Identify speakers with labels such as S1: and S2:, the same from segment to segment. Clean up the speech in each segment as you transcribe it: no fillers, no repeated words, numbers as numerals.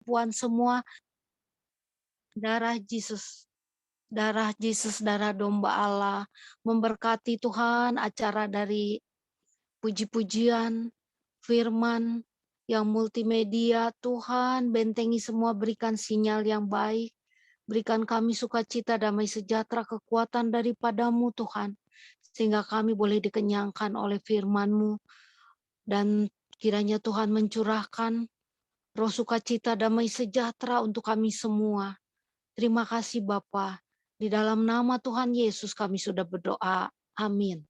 S1: penipuan semua. Darah Yesus, darah domba Allah, memberkati Tuhan acara dari puji-pujian, firman, yang multimedia. Tuhan bentengi semua, berikan sinyal yang baik, berikan kami sukacita, damai sejahtera, kekuatan daripadamu Tuhan, sehingga kami boleh dikenyangkan oleh firman-Mu, dan kiranya Tuhan mencurahkan roh sukacita, damai sejahtera untuk kami semua. Terima kasih Bapa. Di dalam nama Tuhan Yesus kami sudah berdoa. Amin.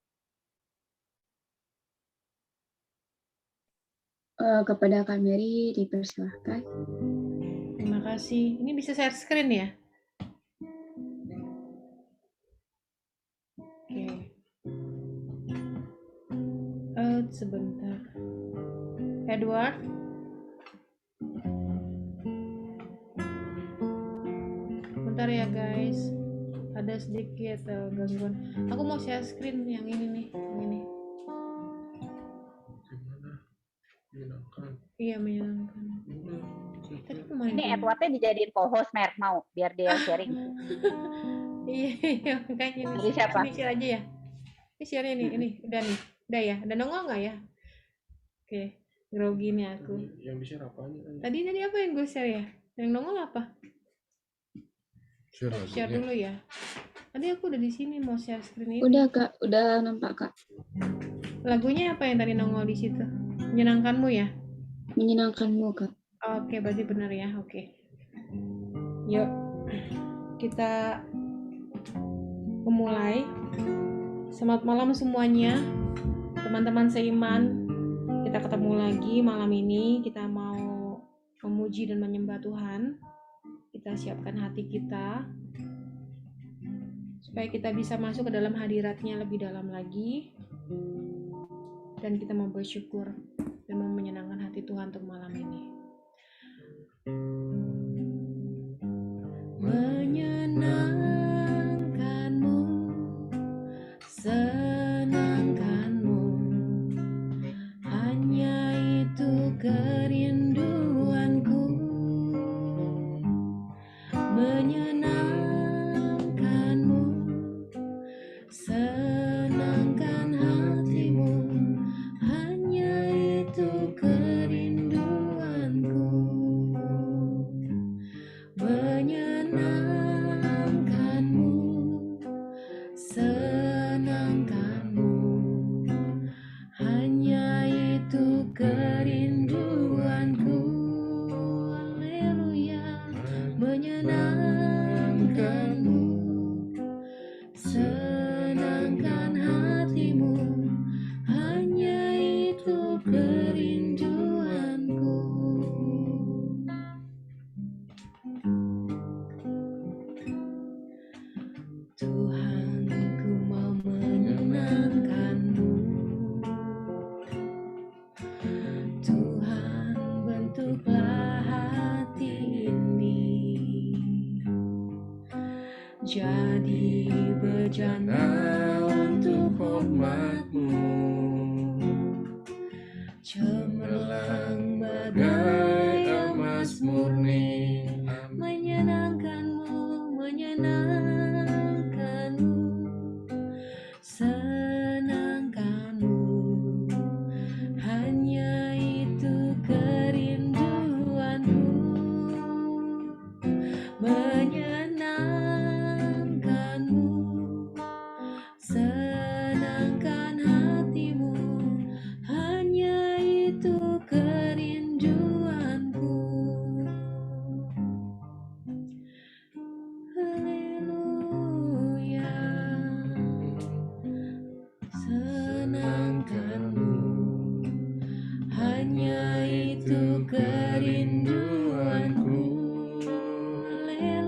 S2: Kepada Kak Mary dipersilahkan.
S3: Terima kasih. Ini bisa share screen ya? Oke. Sebentar. Edward. Bentar ya guys. Ada sedikit gangguan. Aku mau share screen yang ini nih. Yang ini. Iya, menyenangkan. Tadi kemarin
S4: Ini Edwardnya dijadiin co-host, Mer, mau biar dia sharing.
S3: Iya, makanya ini.
S4: Dari siapa?
S3: Ini share aja ya. Ini share ini. Udah nih. Udah ya. Udah nongol nggak ya? Oke. Grogi nih aku.
S5: Yang di-share apanya?
S3: Tadi apa yang gue share ya? Yang nongol apa? Share dulu ya. Tadi aku udah di sini mau share screen ini.
S2: Udah Kak, udah nampak Kak.
S3: Lagunya apa yang tadi nongol di situ? Menyenangkanmu ya?
S2: Menyenangkanmu Kak.
S3: Oke, berarti benar ya. Oke. Yuk. Kita memulai. Selamat malam semuanya. Teman-teman seiman. Kita ketemu lagi malam ini. Kita mau memuji dan menyembah Tuhan. Kita siapkan hati kita supaya kita bisa masuk ke dalam hadiratnya lebih dalam lagi, dan kita mau bersyukur dan mau menyenangkan hati Tuhan untuk malam ini. Menyenangkanmu, senangkanmu, hanya itu kerinduanku. Menyenangkanmu, senangkan hatimu, hanya itu kerinduanku. Menyenangkanmu, senangkanmu, hanya itu kerinduanku. Haleluya. Menyenangkanmu, senangkan hatimu, hanya itu kerinduanku. Tuhan, ku mau menyenangkanmu. Tuhan, bentuklah hati ini jadi bejana untuk hormat-Mu, cemerlang bagai emas murni. Menyenangkanmu, menyenangkanmu, senangkanmu, hanya itu kerinduanku. Menyenangkanmu, senangkan hatimu, hanya itu kerinduanku. Haleluya. Senangkanmu, hanya itu kerinduanku. Haleluya.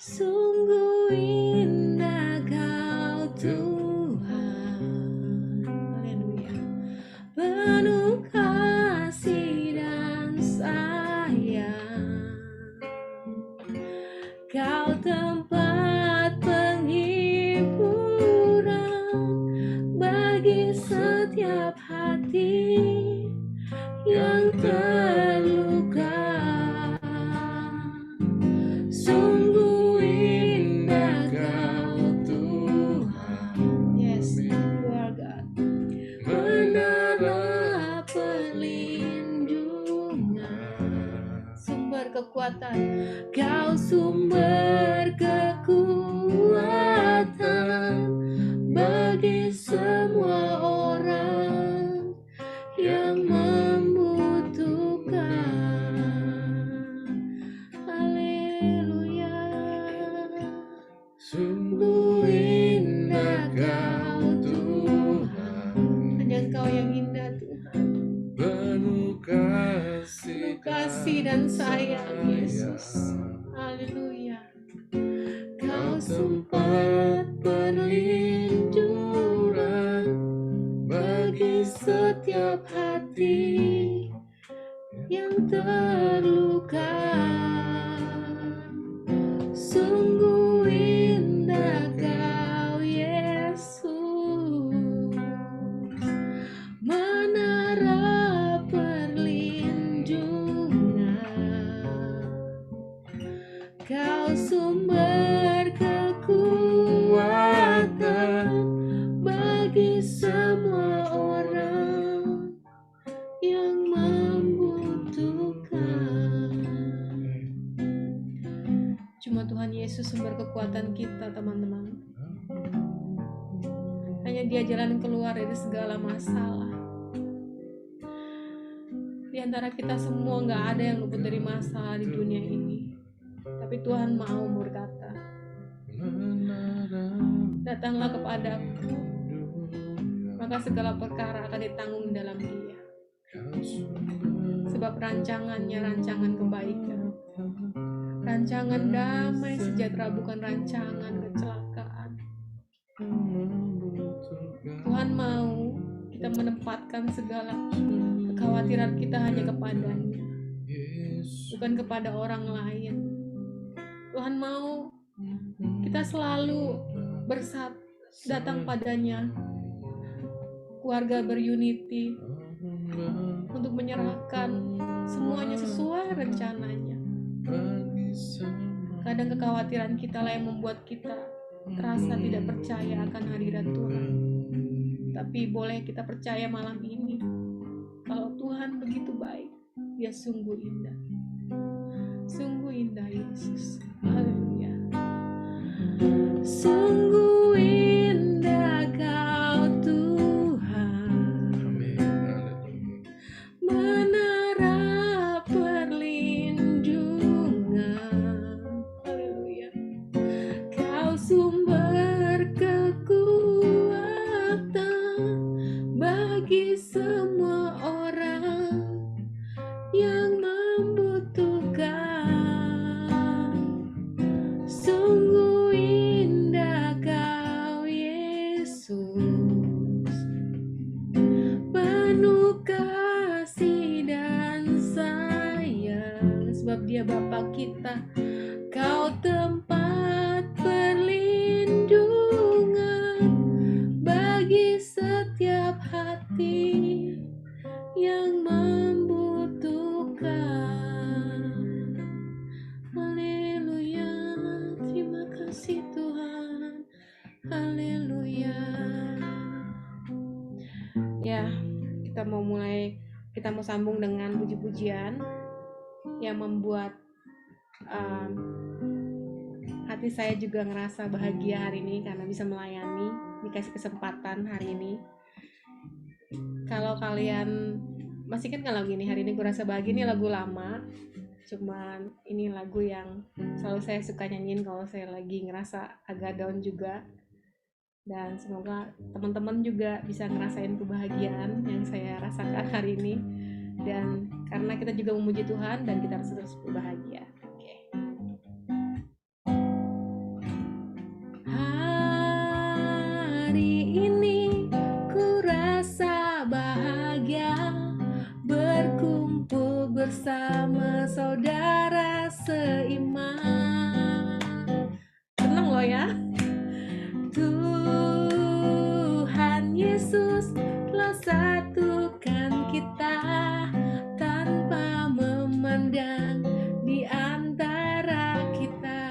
S3: Sungguh indah Kau Tuhan. Haleluya. Penuh kasih dan sayang. Kau tempat penghiburan bagi setiap hati yang terluka. Sungguh indah Kau Tuhan. Yes, you are God. Menara perlindungan, sumber kekuatan. Kau sumber kekuatan bagi semua orang yang membutuhkan. Haleluya. Sungguh indah Kau Tuhan. Hanya Kau yang indah Tuhan.
S5: Penuh kasih
S3: Dan sayang Yesus. Haleluya. Kau tempat perlindungan bagi setiap hati yang terluka. Sungguh indah Kau Yesus, menara perlindungan. Kau sumber kekuatan bagi semua orang yang membutuhkan. Cuma Tuhan Yesus sumber kekuatan kita, teman-teman. Hanya Dia jalan keluar dari segala masalah. Di antara kita semua gak ada yang luput dari masalah di dunia ini. Tapi Tuhan mau berkata, datanglah kepadaku, maka segala perkara akan ditanggung dalam Dia. Sebab rancangannya rancangan kebaikan, rancangan damai sejahtera, bukan rancangan kecelakaan. Tuhan mau kita menempatkan segala kekhawatiran kita hanya kepadanya, bukan kepada orang lain. Tuhan mau kita selalu datang padanya, keluarga berunity, untuk menyerahkan semuanya sesuai rencananya. Kadang kekhawatiran kita lah yang membuat kita terasa tidak percaya akan hadirat Tuhan. Tapi boleh kita percaya malam ini, kalau Tuhan begitu baik, Dia sungguh indah. Sungguh indah Yesus. Haleluya. Sungguh indah Kau Tuhan, menara perlindungan. Haleluya. Kau sumber kekuatan bagi semua orang yang membutuhkan. Sungguh indah Kau Yesus, penuh kasih dan sayang. Sebab Dia Bapa kita, Kau tempat perlindungan bagi setiap hati yang membutuhkan. Haleluya, terima kasih Tuhan. Haleluya. Ya, kita mau sambung dengan puji-pujian yang membuat hati saya juga ngerasa bahagia hari ini karena bisa melayani, dikasih kesempatan hari ini. Kalau kalian masih kan lagu ini, hari ini gue rasa bahagia, ini lagu lama, cuman ini lagu yang selalu saya suka nyanyiin kalau saya lagi ngerasa agak down juga. Dan semoga teman-teman juga bisa ngerasain kebahagiaan yang saya rasakan hari ini. Dan karena kita juga memuji Tuhan dan kita harus terus berbahagia. Oke. bersama saudara seiman. Seneng loh ya. Tuhan Yesus telah satukan kita tanpa memandang di antara kita.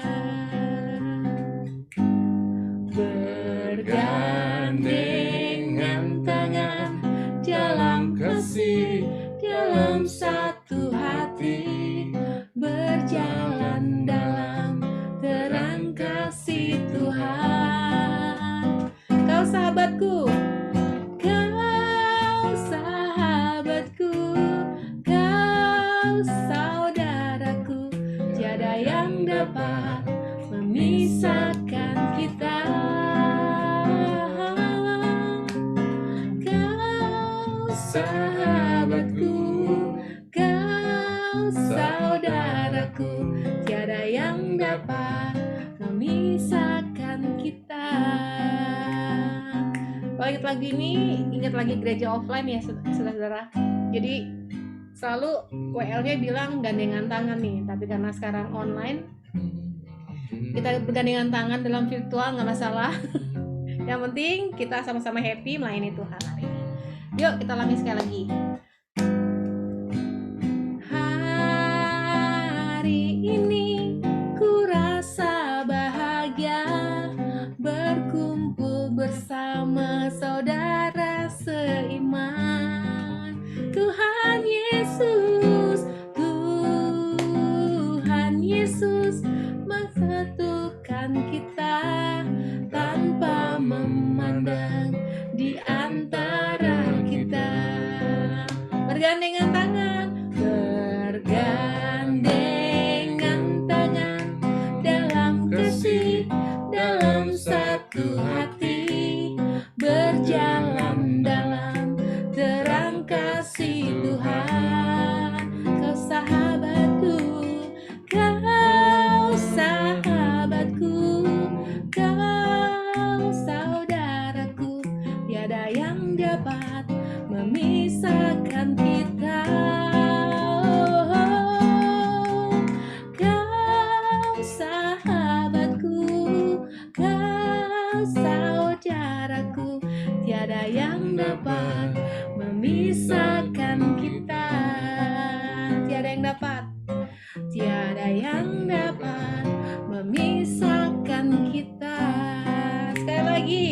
S3: Bergandengan tangan dalam kasih, dalam satu hati, berjalan dalam terang kasih Tuhan. Kau sahabatku, kau sahabatku, kau saudaraku, tiada yang dapat memisahkan kita. Kau sahabatku, kau saudaraku, tiada yang dapat memisahkan kita. Kalau ingat lagu ini, ingat lagi gereja offline ya saudara-saudara. Jadi selalu WL-nya bilang gandengan tangan nih, tapi karena sekarang online, kita bergandengan tangan dalam virtual nggak masalah. Yang penting kita sama-sama happy melayani Tuhan hari ini. Yuk kita ulangi sekali lagi. Hari ini ku rasa bahagia berkumpul bersama saudara seiman. Tuhan Yesus, Tuhan Yesus menyatukan kita tanpa memandang di antara kita. Bergandengan tangan, bergandengan tangan dalam kasih, dalam satu hati, berjalan dalam terang kasih Tuhan. Kau sahabatku, kau sahabatku, kau saudaraku, tiada yang dapat memisahkan kita. Kau sahabatku, kau saudaraku, tiada yang dapat memisahkan kita. Tiada yang dapat, tiada yang dapat memisahkan kita. Sekali lagi,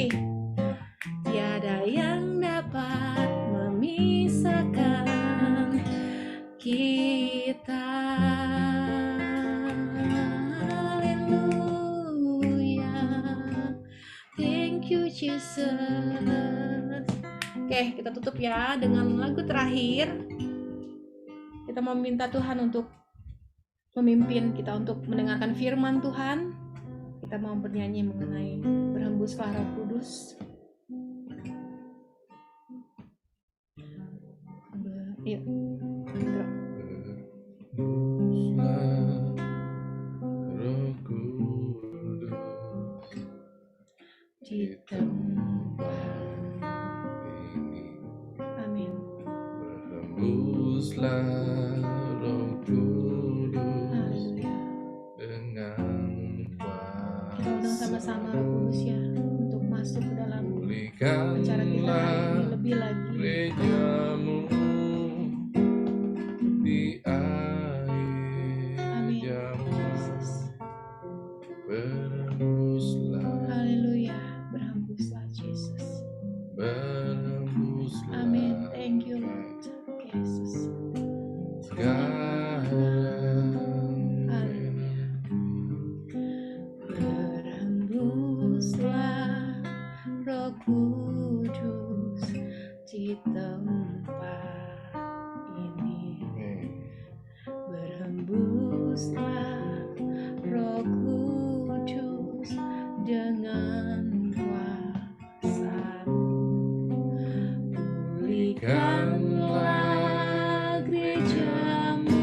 S3: tiada yang dapat memisahkan kita. Haleluya. Thank you Jesus. Oke, kita tutup ya dengan lagu terakhir. Kita mau minta Tuhan untuk memimpin kita untuk mendengarkan firman Tuhan. Kita mau bernyanyi mengenai berhembuslah Roh Kudus. Yuk,
S5: Berhembuslah Roh Kudus
S3: di tempat
S5: ini.
S3: amin.
S5: Berhembuslah Roh Kudus
S3: Haleluya.
S5: dengan
S3: Kita undang sama-sama Roh Kudus ya untuk masuk ke dalam acara kita hari ini
S5: pulihkanlah
S3: lebih lagi.
S5: gerejamu di akhir
S3: Amin.
S5: zaman.
S3: Yesus.
S5: Berhembuslah,
S3: Haleluya. Berhembuslah Yesus.
S5: berhembuslah
S3: Amin. Thank you Lord. Yesus.
S5: sekarang.
S3: Berhembuslah Roh Kudus di tempat ini. Berhembuslah Roh Kudus dengan kuasa-Mu. Pulihkanlah gereja-Mu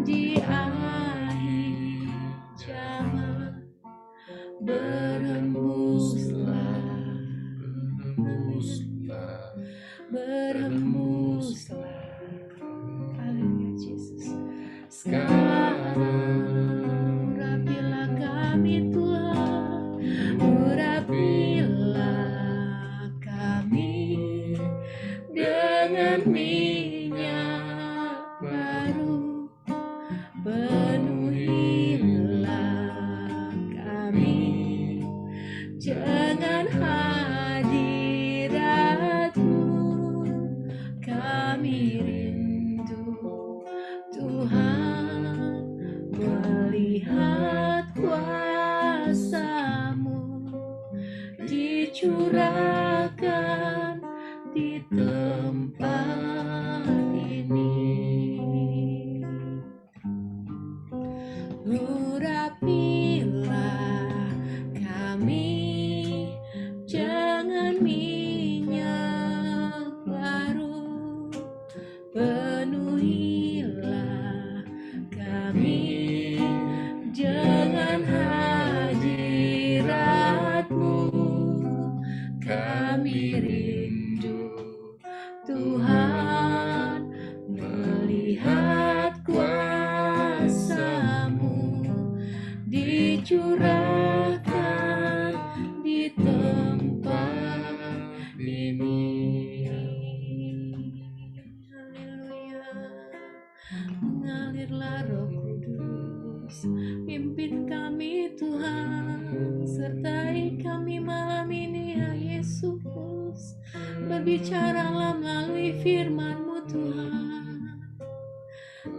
S3: di akhir zaman. Berhembuslah,
S5: Berhembuslah,
S3: berhembuslah. Haleluya Yesus. sekarang. Urapilah kami Tuhan, urapilah kami dengan minyak baru. Penuhilah kami dengan hadirat-Mu. Kami rindu Tuhan melihat kuasa-Mu dicurahkan di tempat ini. Urapilah kami dengan minyak baru. Penuhilah kami dengan hadirat-Mu. Kami rindu Tuhan melihat kuasa-Mu dicurahkan di tempat ini. Haleluya. Mengalirlah Roh Kudus, pimpin kami Tuhan, sertai kami malam ini ya Yesus. Berbicaralah melalui firman-Mu Tuhan,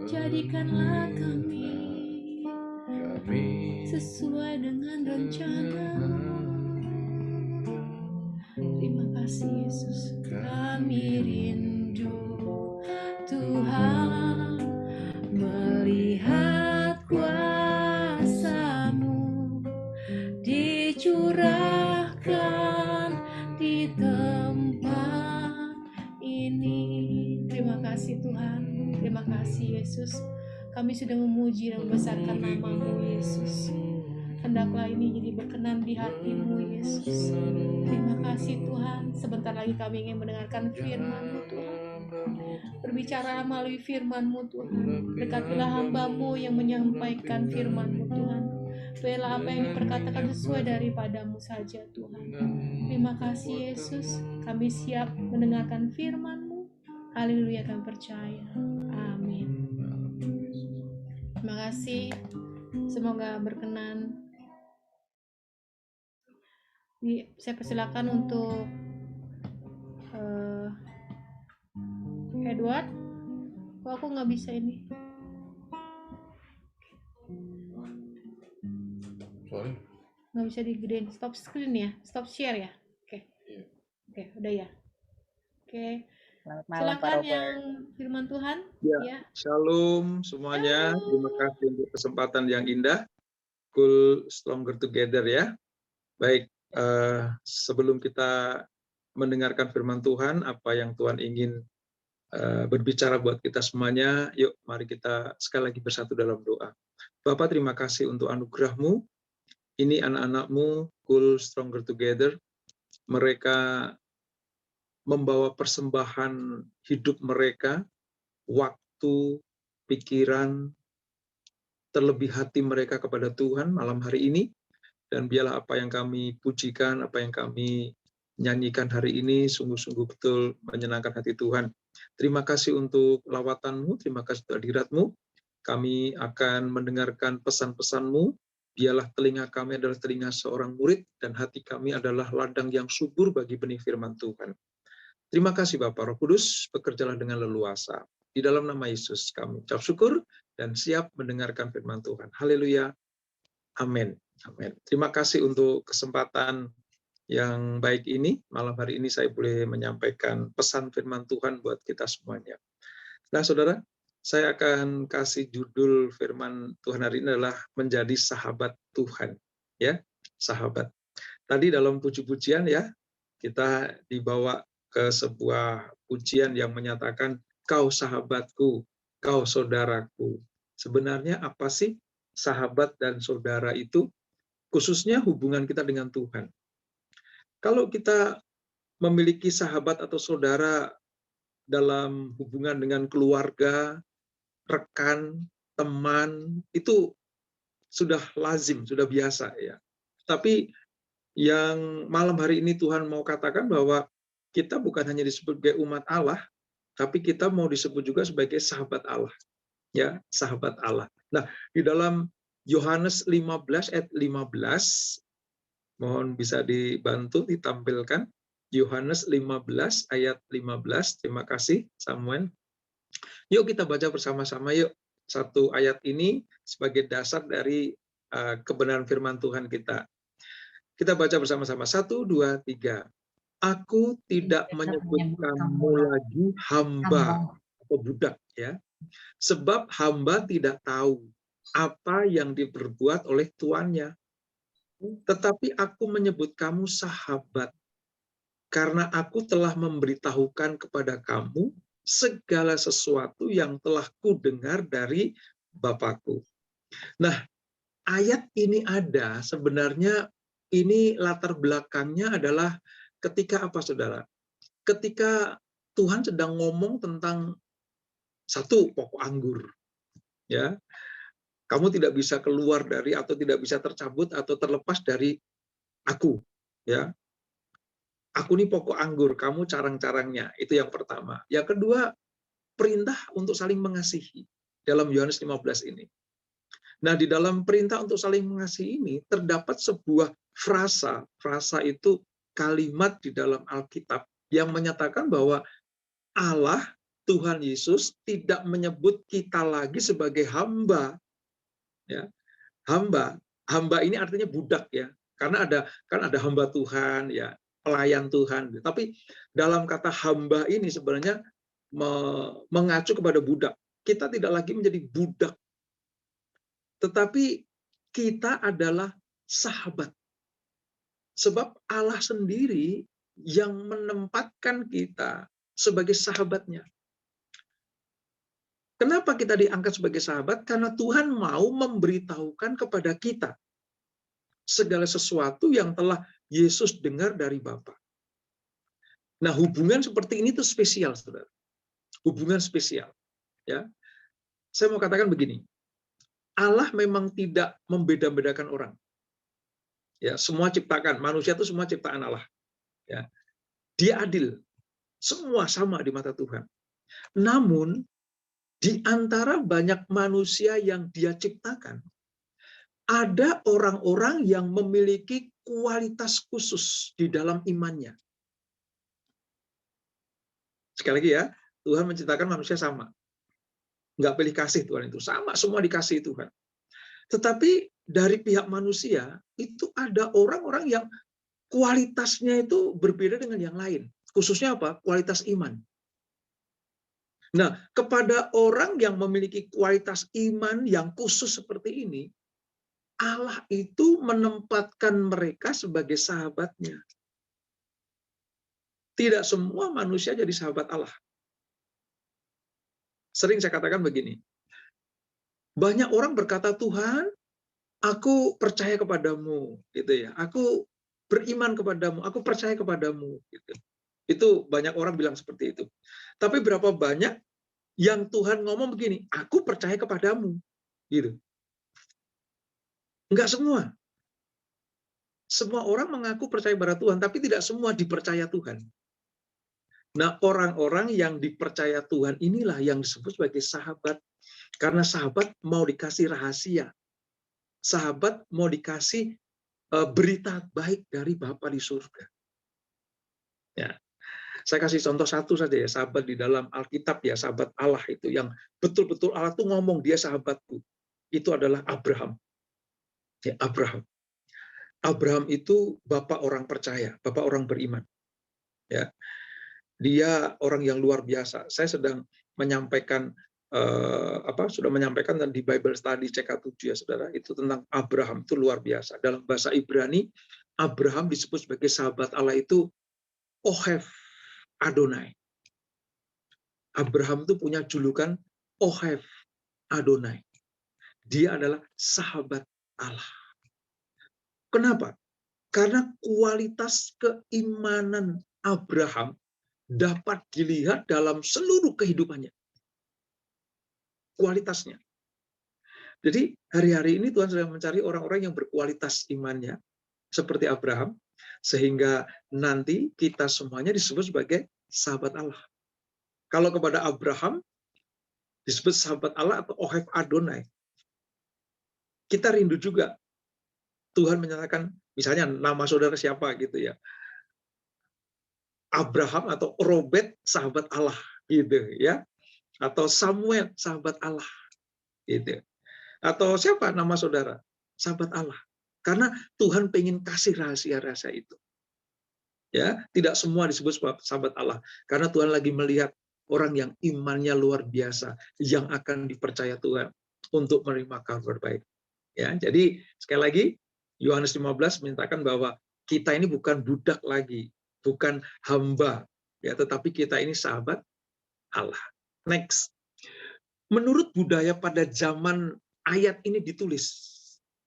S3: jadikanlah kami sesuai dengan rencana-Mu. Terima kasih Yesus. Kami rindu Tuhan melihat kuasa-Mu dicurahkan di tempat ini. Terima kasih Tuhan. Terima kasih Yesus. Kami sudah memuji dan membesarkan nama-Mu Yesus. Hendaklah ini jadi berkenan di hati-Mu Yesus. Terima kasih Tuhan. Sebentar lagi kami ingin mendengarkan firman-Mu Tuhan. Berbicara melalui firman-Mu Tuhan. Dekatilah hamba-Mu yang menyampaikan firman-Mu Tuhan. Biarlah apa yang diperkatakan sesuai daripada-Mu saja Tuhan. Terima kasih Yesus. Kami siap mendengarkan firman-Mu. Haleluya, kami percaya. Amin. Terima kasih. Semoga berkenan. Saya persilakan untuk Edward. Kok aku nggak bisa ini?
S5: Sorry.
S3: Nggak bisa digedein. Stop screen ya? Stop share ya? Oke.
S5: Iya.
S3: Oke, udah ya. Oke.
S4: Selamat malam Pak
S3: Silakan
S4: Robert.
S3: yang firman Tuhan.
S6: Ya, shalom semuanya. Terima kasih untuk kesempatan yang indah. Cool Stronger Together ya. Baik, sebelum kita mendengarkan firman Tuhan, apa yang Tuhan ingin berbicara buat kita semuanya, yuk mari kita sekali lagi bersatu dalam doa. Bapak, terima kasih untuk anugerah-Mu. Ini anak-anak-Mu, Cool Stronger Together. Mereka membawa persembahan hidup mereka, waktu, pikiran, terlebih hati mereka kepada Tuhan malam hari ini. Dan biarlah apa yang kami pujikan, apa yang kami nyanyikan hari ini sungguh-sungguh betul menyenangkan hati Tuhan. Terima kasih untuk lawatan-Mu, terima kasih untuk hadirat-Mu. Kami akan mendengarkan pesan-pesan-Mu. Biarlah telinga kami adalah telinga seorang murid dan hati kami adalah ladang yang subur bagi benih firman Tuhan. Terima kasih Bapak Roh Kudus, bekerjalah dengan leluasa. Di dalam nama Yesus kami ucap syukur dan siap mendengarkan firman Tuhan. Haleluya. Amin. Amin. Terima kasih untuk kesempatan yang baik ini. Malam hari ini saya boleh menyampaikan pesan firman Tuhan buat kita semuanya. Nah, saudara, saya akan kasih judul firman Tuhan hari ini adalah menjadi sahabat Tuhan. Ya, sahabat. Tadi dalam puji-pujian ya, kita dibawa ke sebuah pujian yang menyatakan, kau sahabatku, kau saudaraku. Sebenarnya apa sih sahabat dan saudara itu? Khususnya hubungan kita dengan Tuhan. Kalau kita memiliki sahabat atau saudara dalam hubungan dengan keluarga, rekan, teman, itu sudah lazim, sudah biasa ya. Tapi yang malam hari ini Tuhan mau katakan bahwa kita bukan hanya disebut sebagai umat Allah, tapi kita mau disebut juga sebagai sahabat Allah. Ya, sahabat Allah. Nah, di dalam Yohanes 15 ayat 15, mohon bisa dibantu ditampilkan. Yohanes 15 ayat 15. Terima kasih Samuel. Yuk kita baca bersama-sama yuk. Satu ayat ini sebagai dasar dari kebenaran firman Tuhan kita. Kita baca bersama-sama. 1, 2, 3. Aku tidak menyebut kamu lagi hamba atau budak ya. Sebab hamba tidak tahu apa yang diperbuat oleh tuannya. Tetapi aku menyebut kamu sahabat, karena aku telah memberitahukan kepada kamu segala sesuatu yang telah kudengar dari Bapakku. Nah, ayat ini ada, sebenarnya ini latar belakangnya adalah ketika apa, saudara? Ketika Tuhan sedang ngomong tentang satu pokok anggur. Ya, kamu tidak bisa keluar dari atau tidak bisa tercabut atau terlepas dari aku. Ya, aku ini pokok anggur, kamu carang-carangnya. Itu yang pertama. Yang kedua, perintah untuk saling mengasihi dalam Yohanes 15 ini. Nah, di dalam perintah untuk saling mengasihi ini terdapat sebuah frasa. Frasa itu kalimat di dalam Alkitab yang menyatakan bahwa Allah, Tuhan Yesus, tidak menyebut kita lagi sebagai hamba. Ya, hamba ini artinya budak ya, karena ada hamba Tuhan ya, pelayan Tuhan. Tapi dalam kata hamba ini sebenarnya mengacu kepada budak. Kita tidak lagi menjadi budak, tetapi kita adalah sahabat. Sebab Allah sendiri yang menempatkan kita sebagai sahabatnya. Kenapa kita diangkat sebagai sahabat? Karena Tuhan mau memberitahukan kepada kita segala sesuatu yang telah Yesus dengar dari Bapa. Nah, hubungan seperti ini tuh spesial, saudara. Hubungan spesial. Ya, saya mau katakan begini. Allah memang tidak membeda-bedakan orang. Ya, semua ciptakan manusia itu semua ciptaan Allah. Ya, Dia adil. Semua sama di mata Tuhan. Namun di antara banyak manusia yang Dia ciptakan, ada orang-orang yang memiliki kualitas khusus di dalam imannya. Sekali lagi ya, Tuhan menciptakan manusia sama. Nggak pilih kasih Tuhan itu. Sama, semua dikasih Tuhan. Tetapi dari pihak manusia, itu ada orang-orang yang kualitasnya itu berbeda dengan yang lain. Khususnya apa? Kualitas iman. Nah, kepada orang yang memiliki kualitas iman yang khusus seperti ini, Allah itu menempatkan mereka sebagai sahabatnya. Tidak semua manusia jadi sahabat Allah. Sering saya katakan begini, banyak orang berkata, Tuhan, aku percaya kepadamu, gitu ya. Aku beriman kepadamu, aku percaya kepadamu, gitu. Itu banyak orang bilang seperti itu. Tapi berapa banyak yang Tuhan ngomong begini, aku percaya kepadamu, gitu. Enggak semua. Semua orang mengaku percaya pada Tuhan, tapi tidak semua dipercaya Tuhan. Nah, orang-orang yang dipercaya Tuhan inilah yang disebut sebagai sahabat. Karena sahabat mau dikasih rahasia. Sahabat mau dikasih berita baik dari Bapa di surga. Ya. Saya kasih contoh satu saja ya, sahabat di dalam Alkitab ya, sahabat Allah itu yang betul-betul Allah tuh ngomong dia sahabatku. Itu adalah Abraham. Ya, Abraham. Abraham itu bapak orang percaya, bapak orang beriman. Ya. Dia orang yang luar biasa. Saya sedang menyampaikan sudah menyampaikan di Bible Study CK7 ya Saudara, itu tentang Abraham, itu luar biasa. Dalam bahasa Ibrani, Abraham disebut sebagai sahabat Allah itu Ohev Adonai. Abraham itu punya julukan Ohev Adonai. Dia adalah sahabat Allah. Kenapa? Karena kualitas keimanan Abraham dapat dilihat dalam seluruh kehidupannya. Kualitasnya. Jadi hari-hari ini Tuhan sedang mencari orang-orang yang berkualitas imannya, seperti Abraham, sehingga nanti kita semuanya disebut sebagai sahabat Allah. Kalau kepada Abraham disebut sahabat Allah atau Ohev Adonai. Kita rindu juga Tuhan menyatakan, misalnya nama saudara siapa gitu ya, Abraham atau Robert sahabat Allah gitu ya, atau Samuel sahabat Allah gitu. Atau siapa nama saudara? Sahabat Allah. Karena Tuhan pengen kasih rahasia-rahasia itu. Ya, tidak semua disebut sahabat Allah. Karena Tuhan lagi melihat orang yang imannya luar biasa, yang akan dipercaya Tuhan untuk menerima kabar baik. Ya, jadi sekali lagi Yohanes 15 menyatakan bahwa kita ini bukan budak lagi, bukan hamba, ya, tetapi kita ini sahabat Allah. Next. Menurut budaya pada zaman ayat ini ditulis,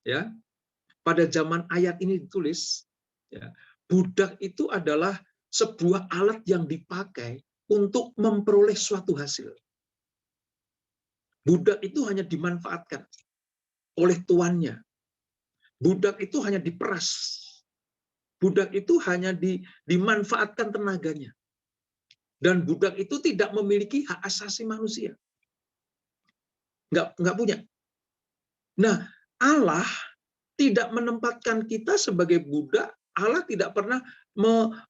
S6: ya, pada zaman ayat ini ditulis, ya, budak itu adalah sebuah alat yang dipakai untuk memperoleh suatu hasil. Budak itu hanya dimanfaatkan oleh tuannya. Budak itu hanya diperas. Budak itu hanya dimanfaatkan tenaganya. Dan budak itu tidak memiliki hak asasi manusia. Nggak punya. Nah, Allah tidak menempatkan kita sebagai budak. Allah tidak pernah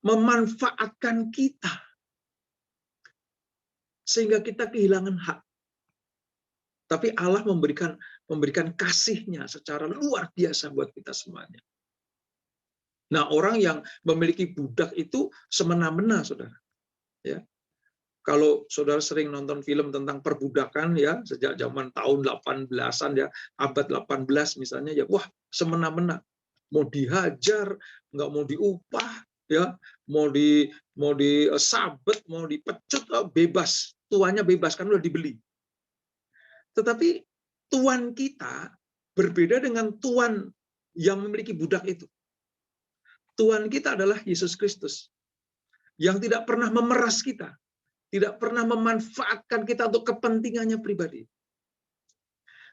S6: memanfaatkan kita sehingga kita kehilangan hak. Tapi Allah memberikan kasih-Nya secara luar biasa buat kita semuanya. Nah, orang yang memiliki budak itu semena-mena, saudara. Ya. Kalau saudara sering nonton film tentang perbudakan ya, sejak zaman tahun 18-an ya, abad 18 misalnya ya, wah semena-mena. Mau dihajar, nggak mau diupah, ya, mau disabet, mau dipecut, bebas. Tuannya bebas, kan udah dibeli. Tetapi tuan kita berbeda dengan tuan yang memiliki budak itu. Tuan kita adalah Yesus Kristus, yang tidak pernah memeras kita, tidak pernah memanfaatkan kita untuk kepentingannya pribadi.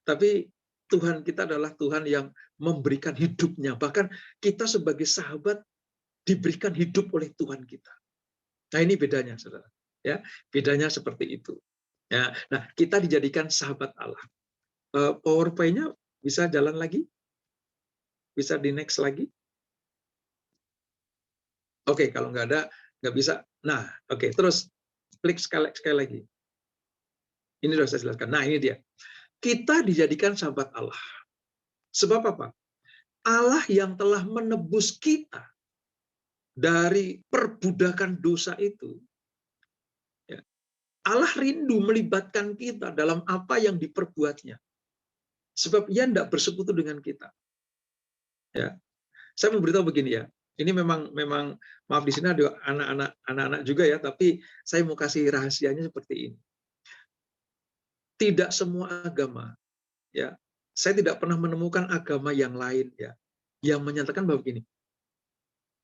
S6: Tapi Tuhan kita adalah Tuhan yang memberikan hidupnya. Bahkan kita sebagai sahabat diberikan hidup oleh Tuhan kita. Nah, ini bedanya, saudara. Ya, bedanya seperti itu. Ya, nah, kita dijadikan sahabat Allah. PowerPoint-nya bisa jalan lagi? Bisa di next lagi? Oke, kalau nggak ada, nggak bisa. Nah, oke, terus klik sekali lagi. Ini sudah saya jelaskan. Nah, ini dia. Kita dijadikan sahabat Allah. Sebab apa? Allah yang telah menebus kita dari perbudakan dosa itu, ya, Allah rindu melibatkan kita dalam apa yang diperbuatnya. Sebab Ia tidak bersekutu dengan kita. Ya, saya mau beritahu begini ya. Ini memang maaf di sini ada anak-anak juga ya, tapi saya mau kasih rahasianya seperti ini. Tidak semua agama, ya, saya tidak pernah menemukan agama yang lain ya yang menyatakan bahwa begini,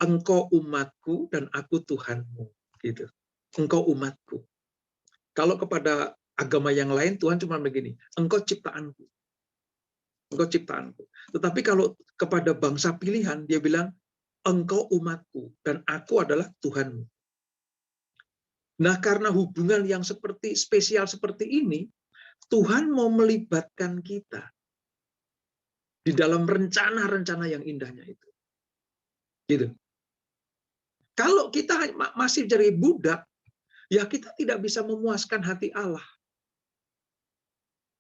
S6: engkau umatku dan aku Tuhanmu, gitu. Engkau umatku. Kalau kepada agama yang lain Tuhan cuma begini, engkau ciptaanku, engkau ciptaanku. Tetapi kalau kepada bangsa pilihan dia bilang, engkau umatku dan aku adalah Tuhanmu. Nah, karena hubungan yang seperti spesial seperti ini, Tuhan mau melibatkan kita di dalam rencana-rencana yang indahnya itu. Gitu. Kalau kita masih jadi budak, ya kita tidak bisa memuaskan hati Allah.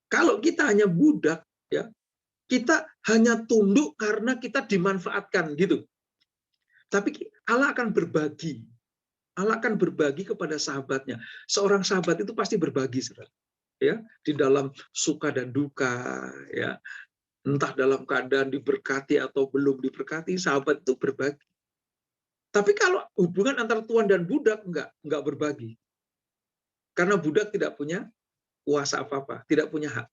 S6: Kalau kita hanya budak, ya kita hanya tunduk karena kita dimanfaatkan gitu. Tapi Allah akan berbagi. Allah akan berbagi kepada sahabatnya. Seorang sahabat itu pasti berbagi, saudara. Ya, di dalam suka dan duka, ya. Entah dalam keadaan diberkati atau belum diberkati, sahabat itu berbagi. Tapi kalau hubungan antara tuan dan budak enggak berbagi. Karena budak tidak punya kuasa apa-apa, tidak punya hak.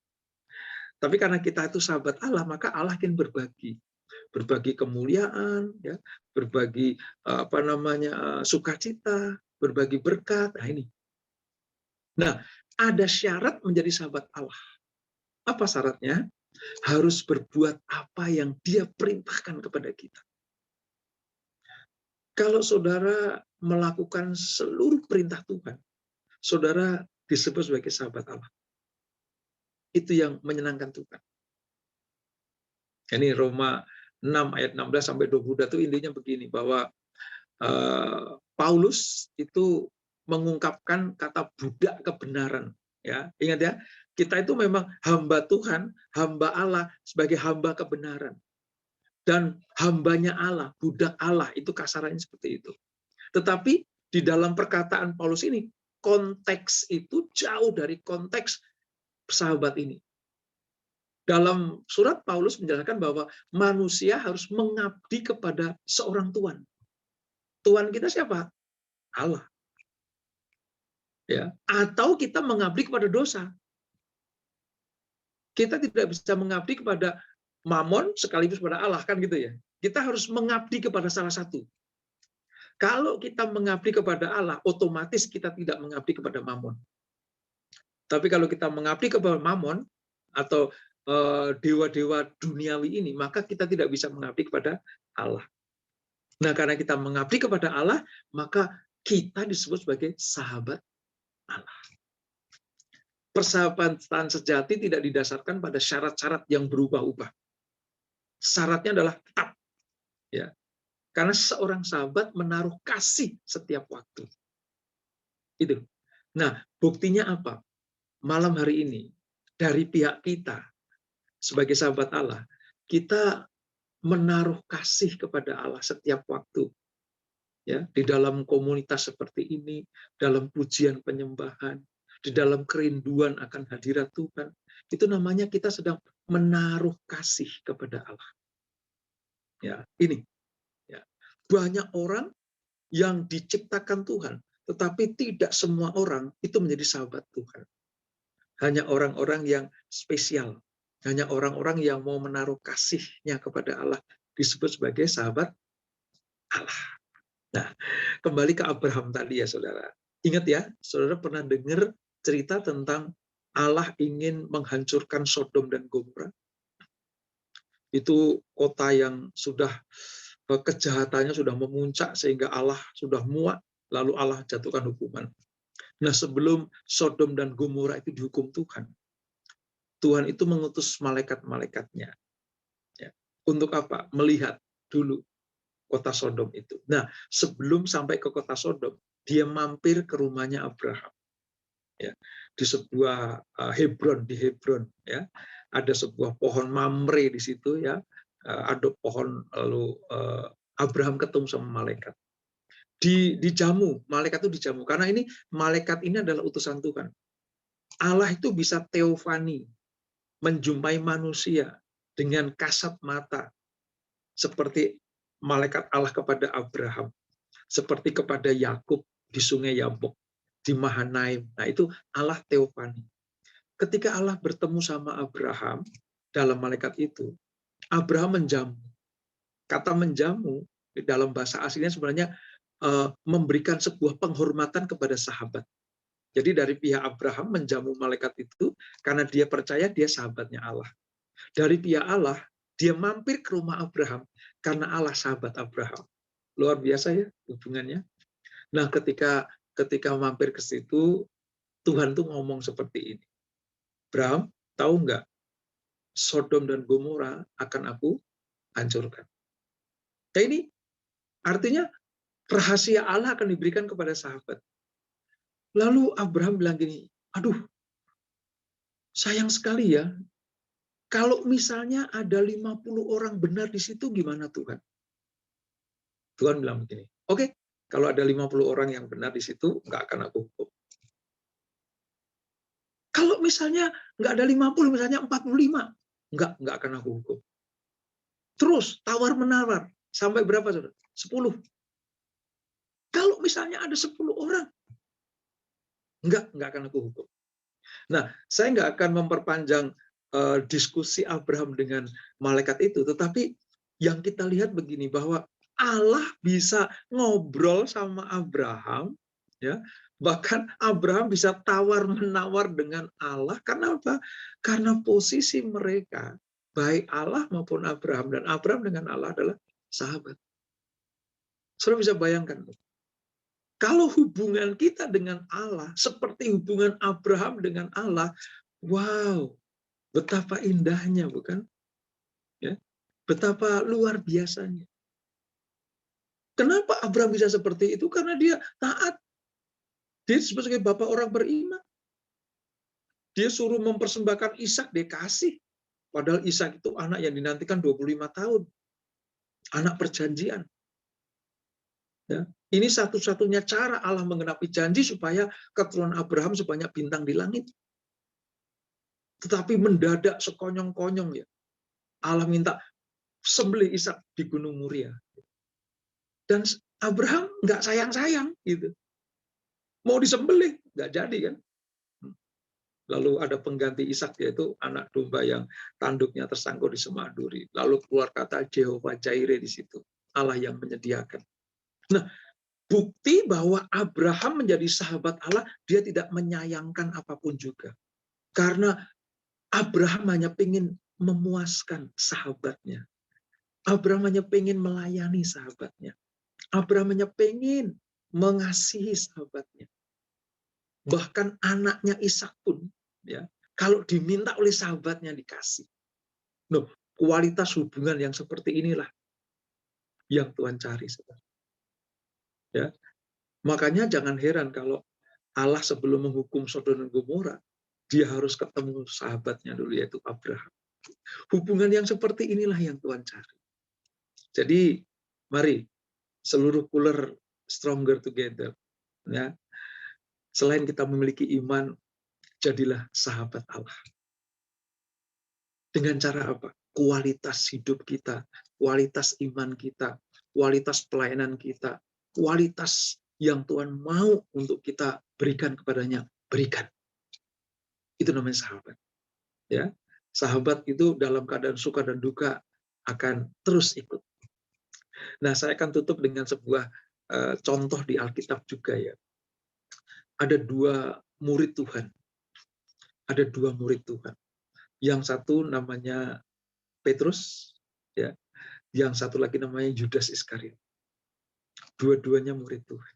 S6: Tapi karena kita itu sahabat Allah, maka Allah ingin berbagi. Berbagi kemuliaan, ya, berbagi sukacita, berbagi berkat. Nah, ini. Nah, ada syarat menjadi sahabat Allah. Apa syaratnya? harus berbuat apa yang Dia perintahkan kepada kita. Kalau saudara melakukan seluruh perintah Tuhan, saudara disebut sebagai sahabat Allah. Itu yang menyenangkan Tuhan. Ini Roma 6 ayat 16 sampai 22 itu intinya begini, bahwa Paulus itu mengungkapkan kata budak kebenaran. Ya, ingat ya, kita itu memang hamba Tuhan, hamba Allah sebagai hamba kebenaran. Dan hambanya Allah, budak Allah, itu kasarannya seperti itu. Tetapi di dalam perkataan Paulus ini, konteks itu jauh dari konteks sahabat ini. Dalam surat Paulus menjelaskan bahwa manusia harus mengabdi kepada seorang Tuhan. Tuhan kita siapa? Allah. Ya, atau kita mengabdi kepada dosa. Kita tidak bisa mengabdi kepada Mamon sekaligus pada Allah, kan gitu ya. Kita harus mengabdi kepada salah satu. Kalau kita mengabdi kepada Allah, otomatis kita tidak mengabdi kepada Mamon. Tapi kalau kita mengabdi kepada Mamon atau dewa-dewa duniawi ini, maka kita tidak bisa mengabdi kepada Allah. Nah, karena kita mengabdi kepada Allah, maka kita disebut sebagai sahabat Allah. Persahabatan sejati tidak didasarkan pada syarat-syarat yang berubah-ubah. Syaratnya adalah tetap. Ya. Karena seorang sahabat menaruh kasih setiap waktu. Itu. Nah, buktinya apa? Malam hari ini, dari pihak kita, sebagai sahabat Allah, kita menaruh kasih kepada Allah setiap waktu. Ya, di dalam komunitas seperti ini, dalam pujian penyembahan, di dalam kerinduan akan hadirat Tuhan, itu namanya kita sedang menaruh kasih kepada Allah. Ya, ini. Ya. Banyak orang yang diciptakan Tuhan, tetapi tidak semua orang itu menjadi sahabat Tuhan. Hanya orang-orang yang spesial, hanya orang-orang yang mau menaruh kasihnya kepada Allah disebut sebagai sahabat Allah. Nah, kembali ke Abraham tadi ya, saudara. Ingat ya, saudara pernah dengar cerita tentang Allah ingin menghancurkan Sodom dan Gomora? Itu kota yang sudah kejahatannya sudah memuncak sehingga Allah sudah muak, lalu Allah jatuhkan hukuman. Nah, sebelum Sodom dan Gomora itu dihukum Tuhan, Tuhan itu mengutus malaikat-malaikatnya. Ya. Untuk apa? Melihat dulu kota Sodom itu. Nah, sebelum sampai ke kota Sodom, dia mampir ke rumahnya Abraham. Ya. Di sebuah Hebron, di Hebron, ya, ada sebuah pohon mamre di situ, ya, ada pohon, lalu Abraham ketemu sama malaikat. Dijamu, malaikat itu dijamu karena ini malaikat ini adalah utusan Tuhan. Allah itu bisa teofani, menjumpai manusia dengan kasat mata, seperti malaikat Allah kepada Abraham, seperti kepada Yakub di Sungai Yabok, di Mahanaim. Nah, itu Allah teofani. Ketika Allah bertemu sama Abraham dalam malaikat itu, Abraham menjamu. Kata menjamu di dalam bahasa aslinya sebenarnya memberikan sebuah penghormatan kepada sahabat. Jadi dari pihak Abraham menjamu malaikat itu karena dia percaya dia sahabatnya Allah. Dari pihak Allah, dia mampir ke rumah Abraham karena Allah sahabat Abraham. Luar biasa ya hubungannya. Nah, ketika mampir ke situ, Tuhan tuh ngomong seperti ini. Abraham, tahu nggak? Sodom dan Gomora akan aku hancurkan. Nah, ini artinya rahasia Allah akan diberikan kepada sahabat. Lalu Abraham bilang gini, aduh, sayang sekali ya, kalau misalnya ada 50 orang benar di situ, gimana Tuhan? Tuhan bilang begini, oke, kalau ada 50 orang yang benar di situ, nggak akan aku hukum. Kalau misalnya nggak ada 50, misalnya 45, nggak akan aku hukum. Terus tawar-menawar, sampai berapa, saudara? 10. Kalau misalnya ada 10 orang, nggak akan aku hukum. Nah, saya nggak akan memperpanjang diskusi Abraham dengan malaikat itu, tetapi yang kita lihat begini, bahwa Allah bisa ngobrol sama Abraham, ya, bahkan Abraham bisa tawar-menawar dengan Allah. Karena apa? Karena posisi mereka baik Allah maupun Abraham, dan Abraham dengan Allah adalah sahabat. Saudara bisa bayangkan, kalau hubungan kita dengan Allah seperti hubungan Abraham dengan Allah, wow, betapa indahnya, bukan? Ya, betapa luar biasanya. Kenapa Abraham bisa seperti itu? Karena dia taat. Dia sebagai bapak orang beriman. Dia suruh mempersembahkan Ishak, dia kasih. Padahal Ishak itu anak yang dinantikan 25 tahun. Anak perjanjian. Ya. Ini satu-satunya cara Allah menggenapi janji supaya keturunan Abraham sebanyak bintang di langit. Tetapi mendadak sekonyong-konyong ya. Allah minta sembelih Ishak di Gunung Moria. Dan Abraham nggak sayang-sayang gitu. Mau disembelih, nggak jadi kan. Lalu ada pengganti Ishak, yaitu anak domba yang tanduknya tersangkut di semak duri. Lalu keluar kata Jehovah Jireh di situ, Allah yang menyediakan. Nah, bukti bahwa Abraham menjadi sahabat Allah, dia tidak menyayangkan apapun juga. Karena Abraham hanya ingin memuaskan sahabatnya. Abraham hanya ingin melayani sahabatnya. Abraham hanya ingin mengasihi sahabatnya. Bahkan anaknya Ishak pun, ya, kalau diminta oleh sahabatnya dikasih. Nah, kualitas hubungan yang seperti inilah yang Tuhan cari. Ya, makanya jangan heran kalau Allah sebelum menghukum Sodom dan Gomora, dia harus ketemu sahabatnya dulu, yaitu Abraham. Hubungan yang seperti inilah yang Tuhan cari. Jadi, mari seluruh Puller Stronger Together. Ya, selain kita memiliki iman, jadilah sahabat Allah. Dengan cara apa? Kualitas hidup kita, kualitas iman kita, kualitas pelayanan kita, kualitas yang Tuhan mau untuk kita berikan kepadanya, berikan. Itu namanya sahabat. Ya, sahabat itu dalam keadaan suka dan duka akan terus ikut. Nah, saya akan tutup dengan sebuah contoh di Alkitab juga ya. Ada dua murid Tuhan. Ada dua murid Tuhan. Yang satu namanya Petrus, ya. Yang satu lagi namanya Yudas Iskariot. Dua-duanya murid Tuhan.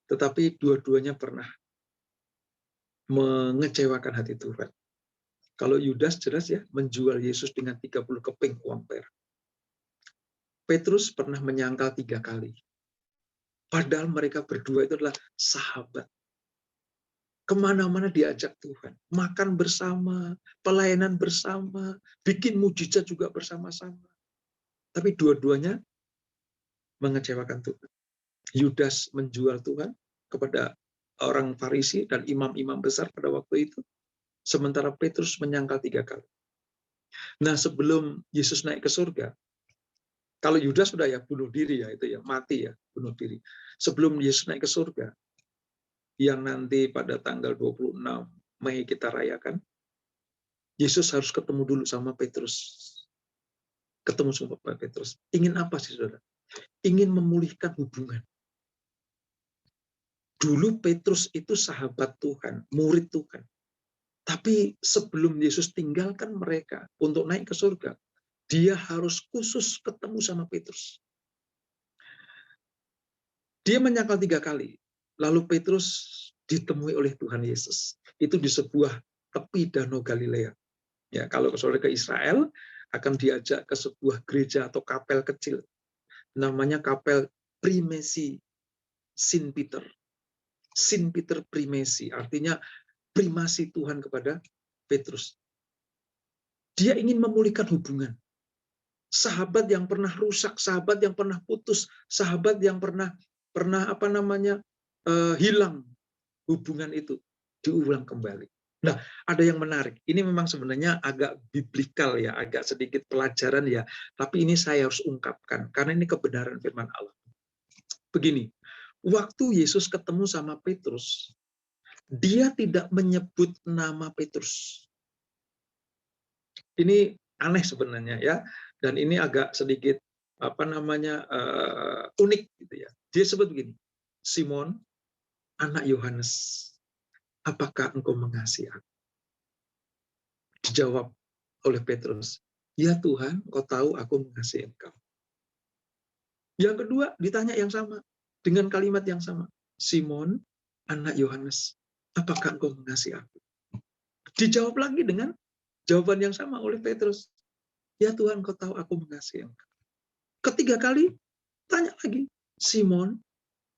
S6: Tetapi dua-duanya pernah mengecewakan hati Tuhan. Kalau Yudas jelas ya, menjual Yesus dengan 30 keping uang perak. Petrus pernah menyangkal 3 kali. Padahal mereka berdua itu adalah sahabat. Kemana-mana diajak Tuhan. Makan bersama, pelayanan bersama, bikin mujizat juga bersama-sama. Tapi dua-duanya mengecewakan Tuhan. Yudas menjual Tuhan kepada orang Farisi dan imam-imam besar pada waktu itu. Sementara Petrus menyangkal 3 kali. Nah, sebelum Yesus naik ke surga, kalau Yudas sudah ya bunuh diri ya, itu ya, mati ya, bunuh diri. Sebelum Yesus naik ke surga, yang nanti pada tanggal 26 Mei kita rayakan, Yesus harus ketemu dulu sama Petrus. Ketemu sama Petrus. Ingin apa sih, saudara? Ingin memulihkan hubungan. Dulu Petrus itu sahabat Tuhan, murid Tuhan. Tapi sebelum Yesus tinggalkan mereka untuk naik ke surga, dia harus khusus ketemu sama Petrus. Dia menyangkal 3 kali. Lalu Petrus ditemui oleh Tuhan Yesus. Itu di sebuah tepi Danau Galilea. Ya, kalau saudara ke Israel, akan diajak ke sebuah gereja atau kapel kecil. Namanya kapel Primesi Saint Peter. Saint Peter Primesi, artinya primasi Tuhan kepada Petrus. Dia ingin memulihkan hubungan. Sahabat yang pernah rusak, sahabat yang pernah putus, sahabat yang pernah hilang, hubungan itu diulang kembali. Nah, ada yang menarik. Ini memang sebenarnya agak biblikal ya, agak sedikit pelajaran ya, tapi ini saya harus ungkapkan karena ini kebenaran firman Allah. Begini, waktu Yesus ketemu sama Petrus, dia tidak menyebut nama Petrus. Ini aneh sebenarnya ya, dan ini agak sedikit unik gitu ya. Dia sebut begini, Simon, anak Yohanes, apakah engkau mengasihi aku? Dijawab, oleh Petrus, "Ya Tuhan, Kau tahu aku mengasihi Engkau." Yang kedua ditanya yang sama, dengan kalimat yang sama. "Simon, anak Yohanes, apakah Engkau mengasihi aku?" Dijawab lagi dengan jawaban yang sama oleh Petrus. "Ya Tuhan, Kau tahu aku mengasihi Engkau." Ketiga kali, tanya lagi. "Simon,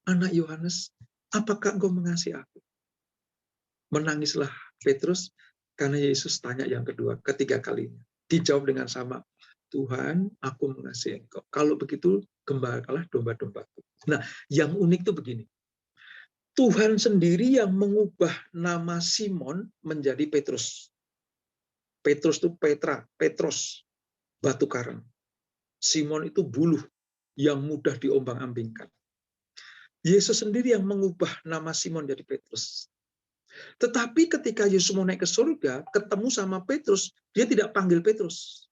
S6: anak Yohanes, apakah Engkau mengasihi aku?" Menangislah Petrus karena Yesus tanya yang kedua, ketiga kalinya. Dijawab dengan sama. "Tuhan, aku mengasihi Engkau. Kalau begitu, gembalakanlah domba-dombaku." Nah, yang unik itu begini. Tuhan sendiri yang mengubah nama Simon menjadi Petrus. Petrus itu Petra, Petros, batu karang. Simon itu buluh yang mudah diombang-ambingkan. Yesus sendiri yang mengubah nama Simon jadi Petrus. Tetapi ketika Yesus mau naik ke surga, ketemu sama Petrus, dia tidak panggil Petrus.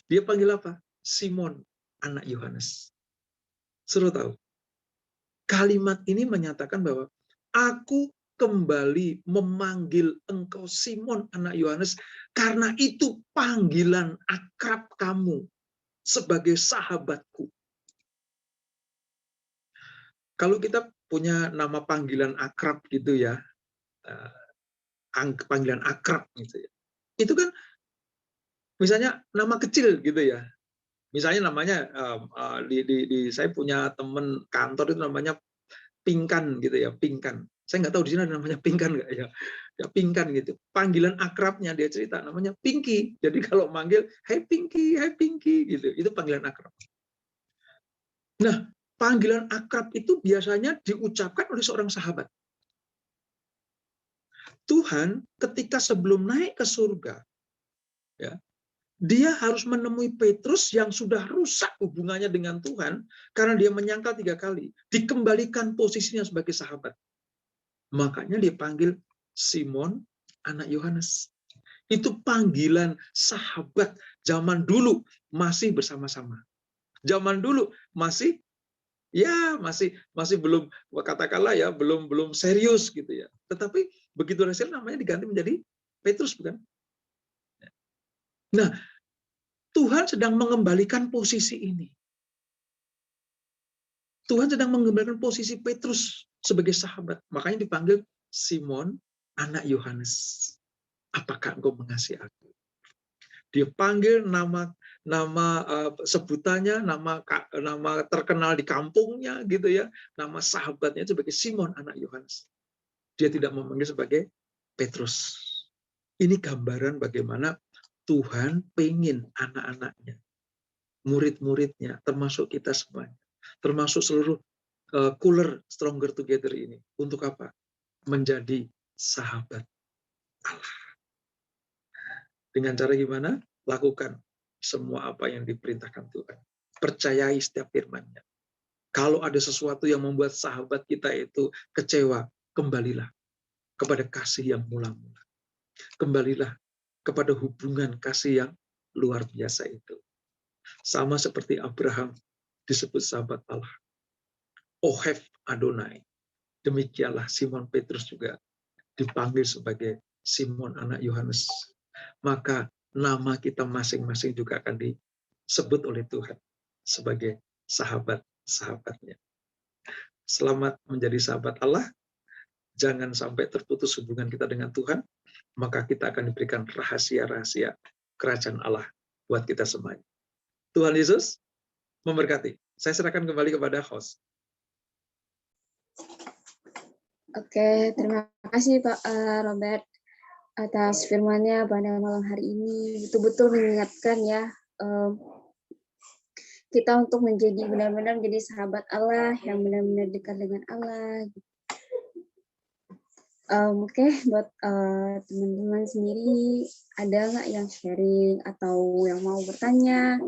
S6: Dia panggil apa? Simon, anak Yohanes. Suruh tahu. Kalimat ini menyatakan bahwa aku kembali memanggil engkau Simon, anak Yohanes, karena itu panggilan akrab kamu sebagai sahabatku. Kalau kita punya nama panggilan akrab gitu ya, panggilan akrab gitu ya. Itu kan misalnya nama kecil gitu ya. Misalnya namanya saya punya teman kantor itu namanya Pingkan gitu ya, Pingkan. Saya nggak tahu di sini ada namanya Pingkan nggak ya. Ya Pingkan gitu. Panggilan akrabnya dia cerita namanya Pinky. Jadi kalau manggil, "Hey Pinky, hey Pinky" gitu. Itu panggilan akrab. Nah, panggilan akrab itu biasanya diucapkan oleh seorang sahabat. Tuhan ketika sebelum naik ke surga, ya, dia harus menemui Petrus yang sudah rusak hubungannya dengan Tuhan karena dia menyangkal 3 kali, dikembalikan posisinya sebagai sahabat. Makanya dia panggil Simon, anak Yohanes. Itu panggilan sahabat zaman dulu masih bersama-sama. Zaman dulu masih belum, katakanlah ya, belum serius gitu ya. Tetapi begitu hasil namanya diganti menjadi Petrus, bukan? Nah, Tuhan sedang mengembalikan posisi ini. Tuhan sedang mengembalikan posisi Petrus sebagai sahabat. Makanya dipanggil Simon, anak Yohanes. Apakah engkau mengasihi aku? Dia panggil nama sebutannya, nama terkenal di kampungnya gitu ya, nama sahabatnya sebagai Simon, anak Yohanes. Dia tidak memanggil sebagai Petrus. Ini gambaran bagaimana Tuhan pengen anak-anaknya, murid-muridnya, termasuk kita semuanya, termasuk seluruh Cooler Stronger Together ini. Untuk apa? Menjadi sahabat Allah. Dengan cara gimana? Lakukan semua apa yang diperintahkan Tuhan. Percayai setiap firman-Nya. Kalau ada sesuatu yang membuat sahabat kita itu kecewa, kembalilah kepada kasih yang mula-mula. Kembalilah kepada hubungan kasih yang luar biasa itu. Sama seperti Abraham disebut sahabat Allah. Ohev Adonai. Demikianlah Simon Petrus juga dipanggil sebagai Simon anak Yohanes. Maka nama kita masing-masing juga akan disebut oleh Tuhan sebagai sahabat-sahabatnya. Selamat menjadi sahabat Allah. Jangan sampai terputus hubungan kita dengan Tuhan, maka kita akan diberikan rahasia-rahasia kerajaan Allah buat kita semuanya. Tuhan Yesus memberkati. Saya serahkan kembali kepada host.
S2: Oke, terima kasih Pak Robert atas firman-Nya pada malam hari ini. Betul-betul mengingatkan ya kita untuk menjadi benar-benar menjadi sahabat Allah yang benar-benar dekat dengan Allah. Oke, buat teman-teman sendiri, ada nggak yang sharing atau yang mau bertanya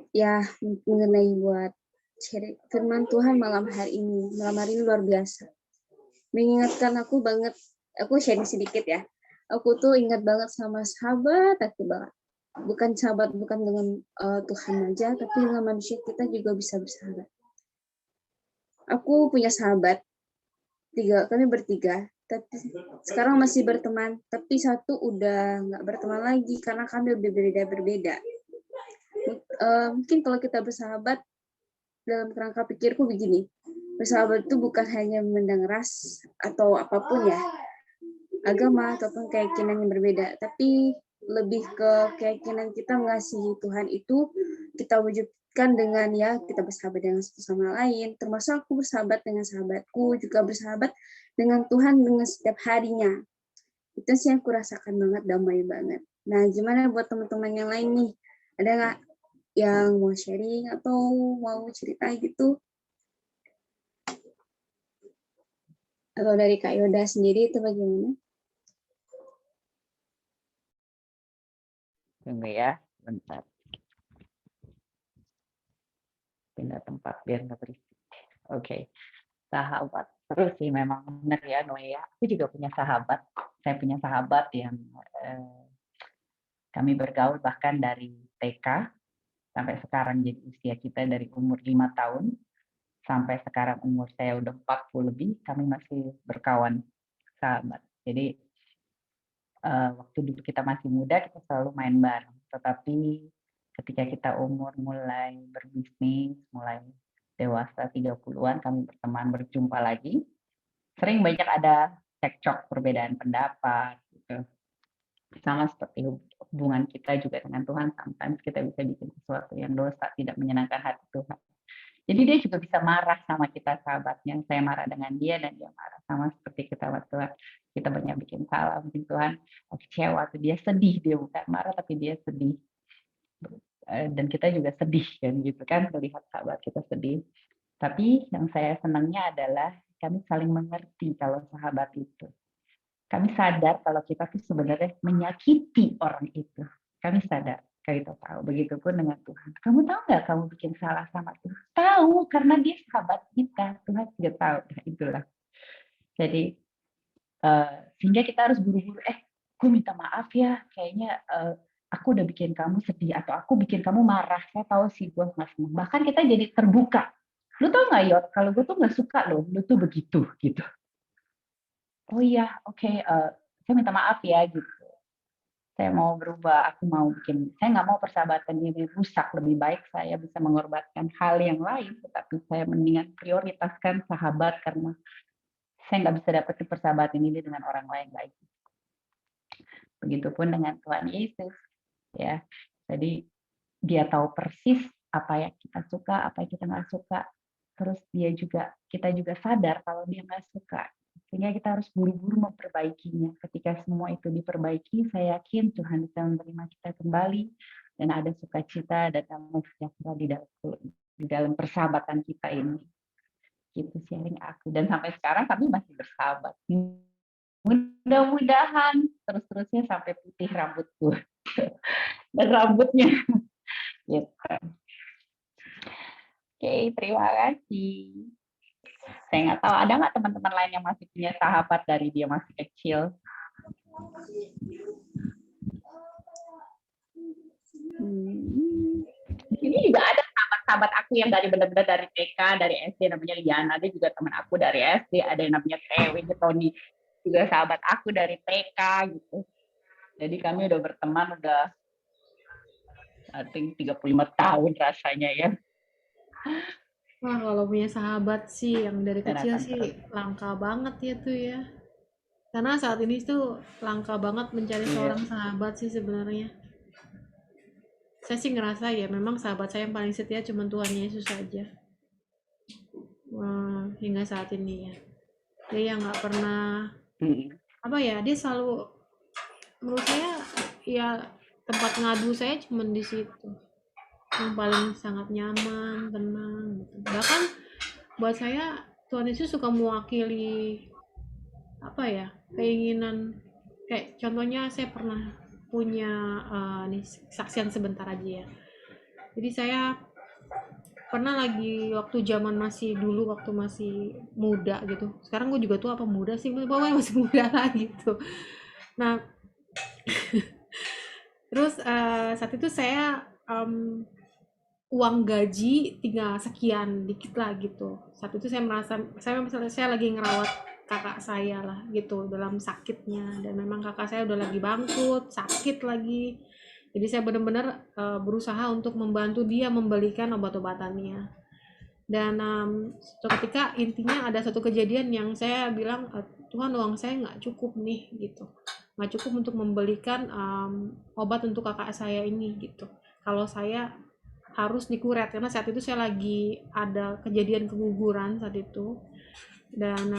S2: ya mengenai buat sharing firman Tuhan malam hari ini. Malam hari ini luar biasa. Mengingatkan aku banget, aku sharing sedikit ya. Aku tuh ingat banget sama sahabat aku banget. Bukan sahabat, bukan dengan Tuhan aja, tapi dengan manusia kita juga bisa bersahabat. Aku punya sahabat, kami bertiga. tapi sekarang masih berteman, tapi satu udah nggak berteman lagi karena kami berbeda. Mungkin kalau kita bersahabat, dalam kerangka pikirku begini, bersahabat itu bukan hanya memandang ras atau apapun ya, agama ataupun keyakinan yang berbeda, tapi lebih ke keyakinan kita mengasihi Tuhan itu kita wujudkan dengan ya kita bersahabat dengan satu sama lain, termasuk aku bersahabat dengan sahabatku, juga bersahabat dengan Tuhan dengan setiap harinya. Itu sih yang aku rasakan banget, damai banget. Nah, gimana buat teman-teman yang lain nih? Ada nggak yang mau sharing atau mau cerita gitu? Atau dari Kak Yoda sendiri itu bagaimana?
S4: Tunggu ya, bentar. Pindah tempat biar nggak berisik. Oke. Sahabat. Terus sih memang benar ya, Noe ya. Aku juga punya sahabat. Saya punya sahabat yang kami bergaul bahkan dari TK sampai sekarang, jadi usia kita dari umur 5 tahun sampai sekarang umur saya udah 40 lebih, kami masih berkawan sahabat. Jadi waktu dulu kita masih muda kita selalu main bareng, tetapi ketika kita umur mulai berbisnis, mulai dewasa 30-an, kami berteman, berjumpa lagi. Sering banyak ada cekcok, perbedaan pendapat gitu. Sama seperti hubungan kita juga dengan Tuhan, sometimes kita bisa bikin sesuatu yang dosa, tidak menyenangkan hati Tuhan. Jadi dia juga bisa marah sama kita sahabatnya. Saya marah dengan dia dan dia marah, sama seperti kita waktu kita banyak bikin salah, mungkin Tuhan kecewa, atau dia sedih, dia bukan marah tapi dia sedih. Dan kita juga sedih kan gitu kan, melihat sahabat kita sedih. Tapi yang saya senangnya adalah kami saling mengerti kalau sahabat itu. Kami sadar kalau kita tuh sebenarnya menyakiti orang itu. Kami sadar, kita tahu. Begitupun dengan Tuhan. Kamu tahu nggak kamu bikin salah sama Tuhan? Tahu, karena dia sahabat kita. Tuhan juga tahu. Nah, itulah. Jadi sehingga kita harus buru-buru, gue minta maaf ya, kayaknya aku udah bikin kamu sedih, atau aku bikin kamu marah, saya tahu sih gue nggak senang. Bahkan kita jadi terbuka. Lu tau nggak Yot, kalau gue tuh nggak suka loh, lu tuh begitu, gitu. Oh iya, oke, saya minta maaf ya, gitu. Saya mau berubah, aku mau saya nggak mau persahabatan ini rusak, lebih baik saya bisa mengorbankan hal yang lain, tetapi saya mendingan prioritaskan sahabat karena saya nggak bisa dapetin persahabatan ini dengan orang lain lagi. Begitupun dengan Tuhan Yesus, ya. Jadi dia tahu persis apa yang kita suka, apa yang kita nggak suka. Terus kita juga sadar kalau dia nggak suka. Sehingga kita harus buru-buru memperbaikinya. Ketika semua itu diperbaiki, saya yakin Tuhan bisa menerima kita kembali dan ada sukacita dan damai sejahtera di dalam persahabatan kita ini. Gitu sharing aku, dan sampai sekarang kami masih bersahabat. Mudah-mudahan terus-terusnya sampai putih rambutku dan rambutnya. Gitu. Oke, terima kasih. Saya nggak tahu ada nggak teman-teman lain yang masih punya sahabat dari dia masih kecil. Di sini juga ada sahabat aku yang dari benar-benar dari TK, dari SD, namanya Liana. Dia juga teman aku dari SD. Ada yang namanya Tewi, Tony, juga sahabat aku dari TK gitu. Jadi kami udah berteman udah I think 35 tahun rasanya ya.
S3: Wah, kalau punya sahabat sih yang dari kecil sih langka banget ya tuh ya. Karena saat ini tuh langka banget mencari seorang sahabat sih sebenarnya. Saya sih ngerasa ya memang sahabat saya yang paling setia cuma Tuhan Yesus saja. Hingga saat ini ya. Dia yang nggak pernah dia selalu, menurut saya ya tempat ngadu saya cuma di situ. Yang paling sangat nyaman, tenang gitu. Bahkan buat saya Tuhan Yesus suka mewakili keinginan, kayak contohnya saya pernah punya saksian sebentar aja ya. Jadi saya pernah lagi waktu zaman waktu masih muda gitu. Sekarang gue juga tua apa muda sih, pokoknya masih muda lah gitu. Nah terus saat itu saya uang gaji tinggal sekian dikit lah gitu. Saat itu saya merasa saya lagi ngerawat kakak saya lah gitu dalam sakitnya, dan memang kakak saya udah lagi bangkrut, sakit lagi. Jadi saya benar-benar berusaha untuk membantu dia membelikan obat-obatannya. Dan suatu ketika intinya ada satu kejadian yang saya bilang, Tuhan, uang saya nggak cukup nih gitu, nggak cukup untuk membelikan obat untuk kakak saya ini gitu. Kalau saya harus dikuret, karena saat itu saya lagi ada kejadian keguguran saat itu. Dan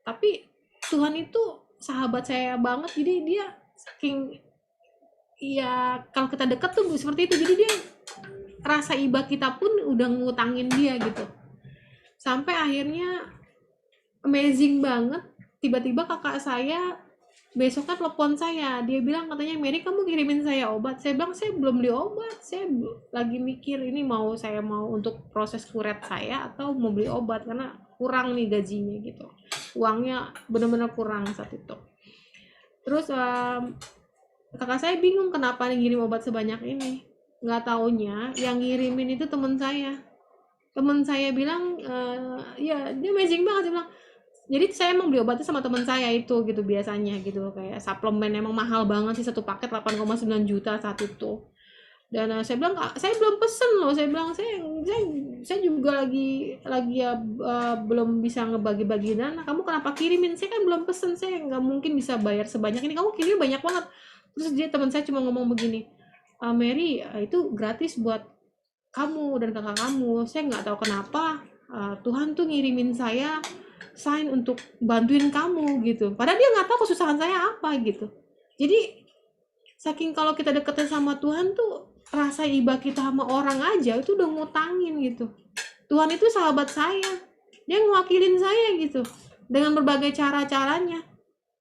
S3: tapi Tuhan itu sahabat saya banget, jadi dia saking ya kalau kita dekat tuh seperti itu, jadi dia rasa iba kita pun udah ngutangin dia gitu. Sampai akhirnya amazing banget, tiba-tiba kakak saya besoknya telepon saya, dia bilang katanya, Mary kamu kirimin saya obat. Saya bilang saya belum beli obat, saya lagi mikir ini saya mau untuk proses kuret saya atau mau beli obat, karena kurang nih gajinya gitu, uangnya benar-benar kurang saat itu. Terus kakak saya bingung kenapa ngirim obat sebanyak ini, nggak taunya yang ngirimin itu teman saya bilang, ya dia amazing banget, dia bilang, jadi saya emang beli obatnya sama teman saya itu gitu biasanya gitu, kayak suplemen emang mahal banget sih, satu paket 8,9 juta saat itu. Dan saya bilang, Kak, saya belum pesen loh, saya bilang saya juga lagi ya belum bisa ngebagi-bagi dana, kamu kenapa kirimin, saya kan belum pesen, saya nggak mungkin bisa bayar sebanyak ini, kamu kirim banyak banget. Terus dia, teman saya cuma ngomong begini, Mary itu gratis buat kamu dan kakak kamu, saya nggak tahu kenapa Tuhan tuh ngirimin saya sign untuk bantuin kamu gitu, padahal dia nggak tahu kesusahan saya apa gitu. Jadi saking kalau kita deketnya sama Tuhan tuh, rasa iba kita sama orang aja itu udah ngutangin gitu. Tuhan itu sahabat saya, dia ngewakilin saya gitu dengan berbagai cara-caranya.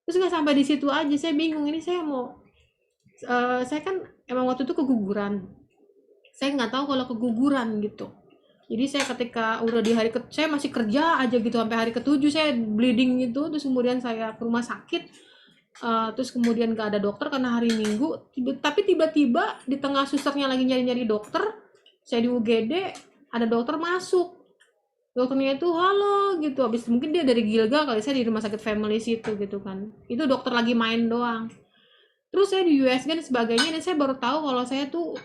S3: Terus nggak sampai di situ aja, saya bingung ini saya mau saya kan emang waktu itu keguguran, saya nggak tahu kalau keguguran gitu. Jadi saya ketika udah di hari saya masih kerja aja gitu, sampai hari ke-7 saya bleeding gitu, terus kemudian saya ke rumah sakit, terus kemudian gak ada dokter karena hari Minggu, tapi tiba-tiba di tengah susternya lagi nyari-nyari dokter, saya di UGD, ada dokter masuk, dokternya itu halo gitu, habis mungkin dia dari Gilga kali, saya di rumah sakit family situ gitu kan, itu dokter lagi main doang. Terus saya di USG dan sebagainya, dan saya baru tahu kalau saya tuh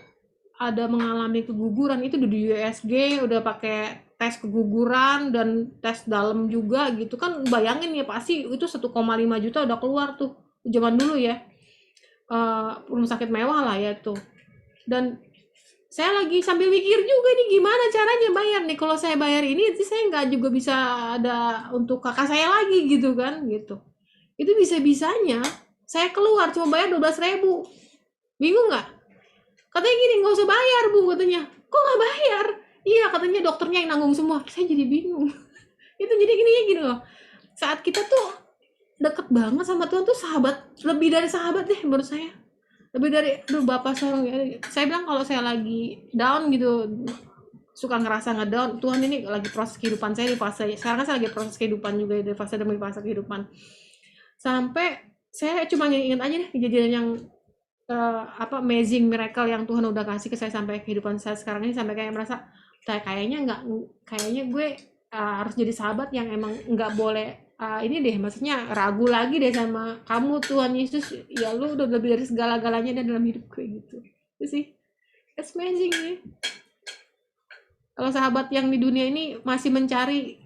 S3: ada mengalami keguguran itu di USG, udah pakai tes keguguran dan tes dalam juga gitu kan, bayangin ya pasti itu 1,5 juta udah keluar tuh zaman dulu ya, rumah sakit mewah lah ya tuh. Dan saya lagi sambil mikir juga nih gimana caranya bayar nih, kalau saya bayar ini saya nggak juga bisa ada untuk kakak saya lagi gitu kan gitu. Itu bisa-bisanya saya keluar cuma bayar 12.000, bingung nggak? Katanya gini, nggak usah bayar Bu, katanya. Kok nggak bayar? Iya, katanya dokternya yang nanggung semua. Saya jadi bingung. Itu jadi gini loh, saat kita tuh deket banget sama Tuhan tuh sahabat, lebih dari sahabat deh menurut saya. Lebih dari, Bapak seorang ya. Saya bilang kalau saya lagi down gitu, suka ngerasa ngedown, Tuhan ini lagi proses kehidupan saya di fase, sekarang kan saya lagi proses kehidupan juga, di fase demi fase kehidupan. Sampai saya cuma ingat aja deh kejadian yang amazing miracle yang Tuhan udah kasih ke saya sampai kehidupan saya sekarang ini, sampai kayak merasa kayaknya gue harus jadi sahabat yang emang nggak boleh ini deh, maksudnya ragu lagi deh sama kamu Tuhan Yesus, ya lu udah lebih dari segala-galanya dalam hidup gue gitu. Itu sih, it's amazing ya. Kalau sahabat yang di dunia ini masih mencari,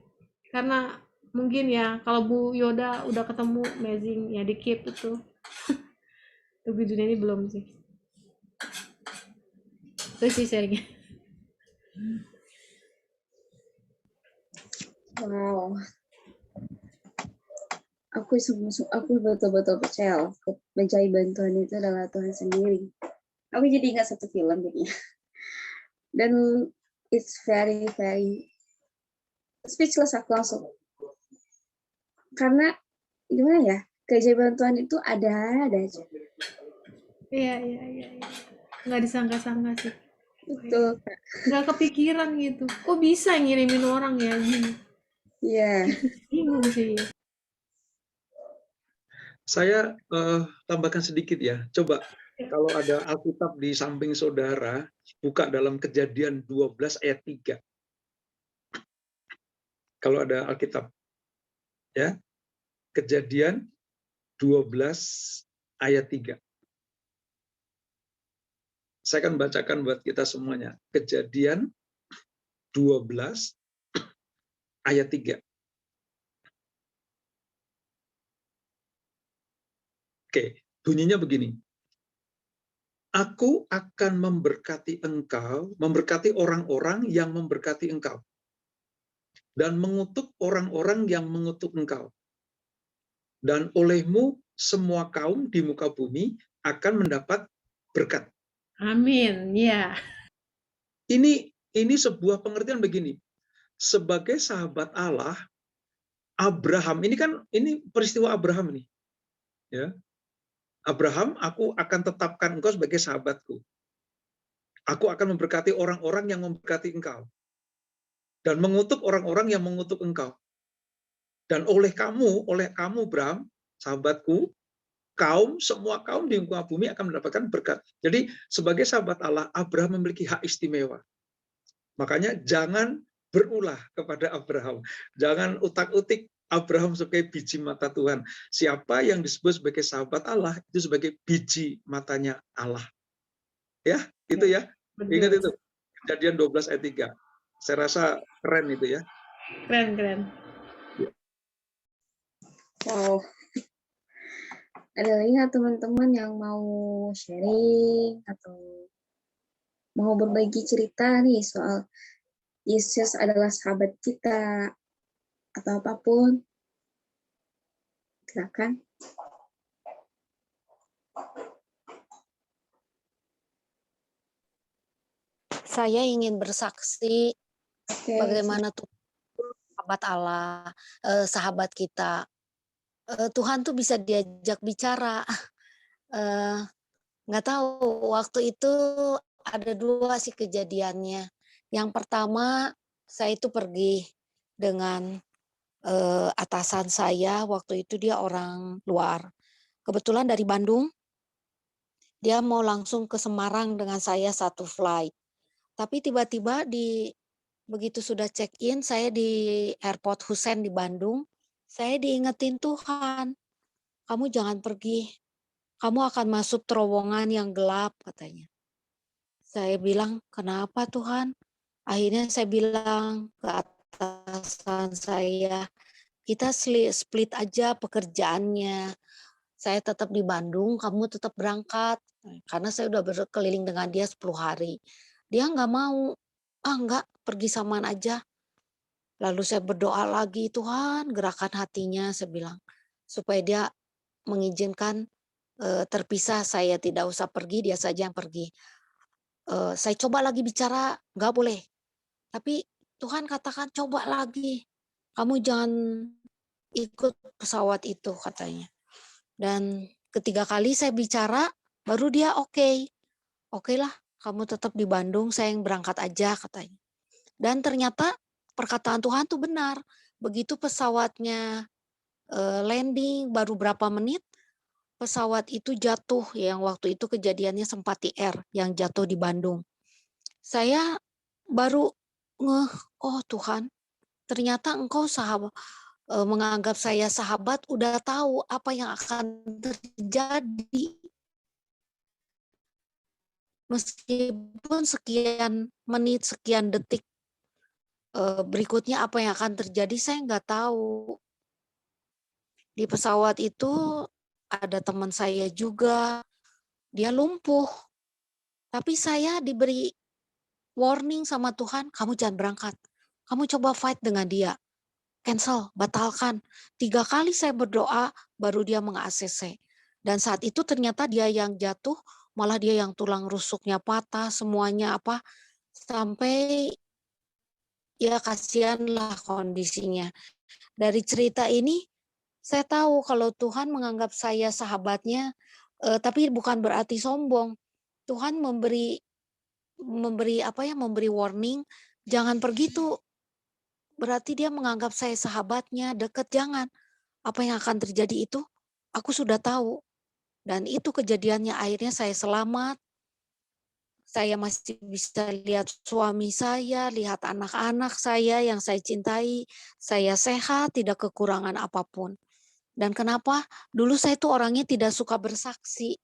S3: karena mungkin ya kalau Bu Yoda udah ketemu amazing ya, di keep itu. Tapi dunia ini belum sih. Itu sih sharingnya.
S2: Wow. Aku betul-betul percaya mencari bantuan itu adalah Tuhan sendiri. Aku jadi ingat satu film jadinya. Dan it's very, very speechless aku langsung. Karena gimana ya, keajaiban Tuhan itu ada aja.
S3: Iya. Nggak disangka-sangka sih.
S2: Betul.
S3: Nggak kepikiran gitu. Kok bisa ngirimin orang ya gini?
S2: Iya.
S3: Bingung sih.
S6: Saya tambahkan sedikit ya. Coba kalau ada Alkitab di samping saudara, buka dalam Kejadian 12 ayat 3. Kalau ada Alkitab. Ya. Kejadian 12 ayat 3. Saya akan bacakan buat kita semuanya. Kejadian 12 ayat 3. Oke, bunyinya begini. Aku akan memberkati engkau, memberkati orang-orang yang memberkati engkau, dan mengutuk orang-orang yang mengutuk engkau. Dan olehmu semua kaum di muka bumi akan mendapat berkat.
S3: Amin. Ya.
S6: Ini sebuah pengertian begini. Sebagai sahabat Allah, Abraham, ini peristiwa Abraham ini. Ya. Abraham, aku akan tetapkan engkau sebagai sahabatku. Aku akan memberkati orang-orang yang memberkati engkau. Dan mengutuk orang-orang yang mengutuk engkau. Dan oleh kamu Abraham, sahabatku, semua kaum di muka bumi akan mendapatkan berkat. Jadi sebagai sahabat Allah, Abraham memiliki hak istimewa. Makanya jangan berulah kepada Abraham. Jangan utak-utik Abraham sebagai biji mata Tuhan. Siapa yang disebut sebagai sahabat Allah, itu sebagai biji matanya Allah. Ya, itu ya. Ingat itu. Kejadian 12 ayat 3. Saya rasa keren itu ya.
S3: Keren.
S2: Wow. Ada lagi nggak teman-teman yang mau sharing atau mau berbagi cerita nih soal Yesus adalah sahabat kita atau apapun? Silakan.
S1: Saya ingin bersaksi
S2: Oke,
S1: bagaimana Tuhan sahabat Allah, sahabat kita. Tuhan tuh bisa diajak bicara. Nggak tahu, waktu itu ada 2 sih kejadiannya. Yang pertama, saya itu pergi dengan atasan saya, waktu itu dia orang luar. Kebetulan dari Bandung, dia mau langsung ke Semarang dengan saya satu flight. Tapi tiba-tiba begitu sudah check-in, saya di Airport Hussein di Bandung, saya diingetin Tuhan, "Kamu jangan pergi, kamu akan masuk terowongan yang gelap," katanya. Saya bilang, "Kenapa Tuhan?" Akhirnya saya bilang ke atasan saya, "Kita split aja pekerjaannya. Saya tetap di Bandung, kamu tetap berangkat." Karena saya udah berkeliling dengan dia 10 hari. Dia nggak mau, "Ah enggak, pergi samaan aja." Lalu saya berdoa lagi, "Tuhan gerakan hatinya," saya bilang, supaya dia mengizinkan terpisah, saya tidak usah pergi, dia saja yang pergi. Saya coba lagi bicara, nggak boleh. Tapi Tuhan katakan, "Coba lagi, kamu jangan ikut pesawat itu," katanya. Dan ketiga kali saya bicara, baru dia oke. "Oke lah, kamu tetap di Bandung, saya yang berangkat aja," katanya. Dan ternyata perkataan Tuhan tuh benar. Begitu pesawatnya landing, baru berapa menit, pesawat itu jatuh, yang waktu itu kejadiannya Sempati Air yang jatuh di Bandung. Saya baru ngeh, "Oh Tuhan, ternyata Engkau menganggap saya sahabat, udah tahu apa yang akan terjadi. Meskipun sekian menit, sekian detik berikutnya apa yang akan terjadi saya nggak tahu." Di pesawat itu ada teman saya juga, dia lumpuh. Tapi saya diberi warning sama Tuhan, "Kamu jangan berangkat. Kamu coba fight dengan dia. Cancel, batalkan." 3 kali saya berdoa, baru dia meng-ACC. Dan saat itu ternyata dia yang jatuh, malah dia yang tulang rusuknya patah, semuanya sampai ya kasihanlah kondisinya. Dari cerita ini, saya tahu kalau Tuhan menganggap saya sahabatnya, tapi bukan berarti sombong. Tuhan memberi memberi warning, "Jangan pergi tuh." Berarti dia menganggap saya sahabatnya, deket, jangan. Apa yang akan terjadi itu, aku sudah tahu. Dan itu kejadiannya, akhirnya saya selamat. Saya masih bisa lihat suami saya, lihat anak-anak saya yang saya cintai. Saya sehat, tidak kekurangan apapun. Dan kenapa? Dulu saya tuh orangnya tidak suka bersaksi.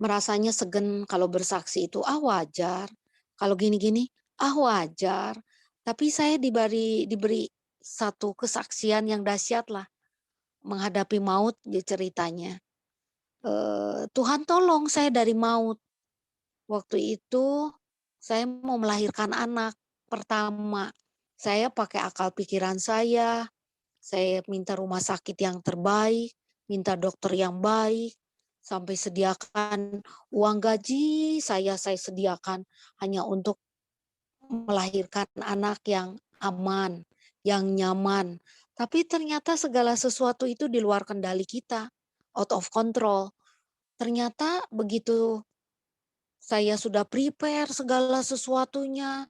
S1: Merasanya segen kalau bersaksi itu, wajar. Kalau gini-gini, wajar. Tapi saya diberi satu kesaksian yang dahsyat lah. Menghadapi maut ceritanya. Tuhan tolong saya dari maut. Waktu itu saya mau melahirkan anak pertama. Saya pakai akal pikiran saya minta rumah sakit yang terbaik, minta dokter yang baik, sampai sediakan uang gaji saya sediakan hanya untuk melahirkan anak yang aman, yang nyaman. Tapi ternyata segala sesuatu itu di luar kendali kita, out of control. Ternyata begitu saya sudah prepare segala sesuatunya,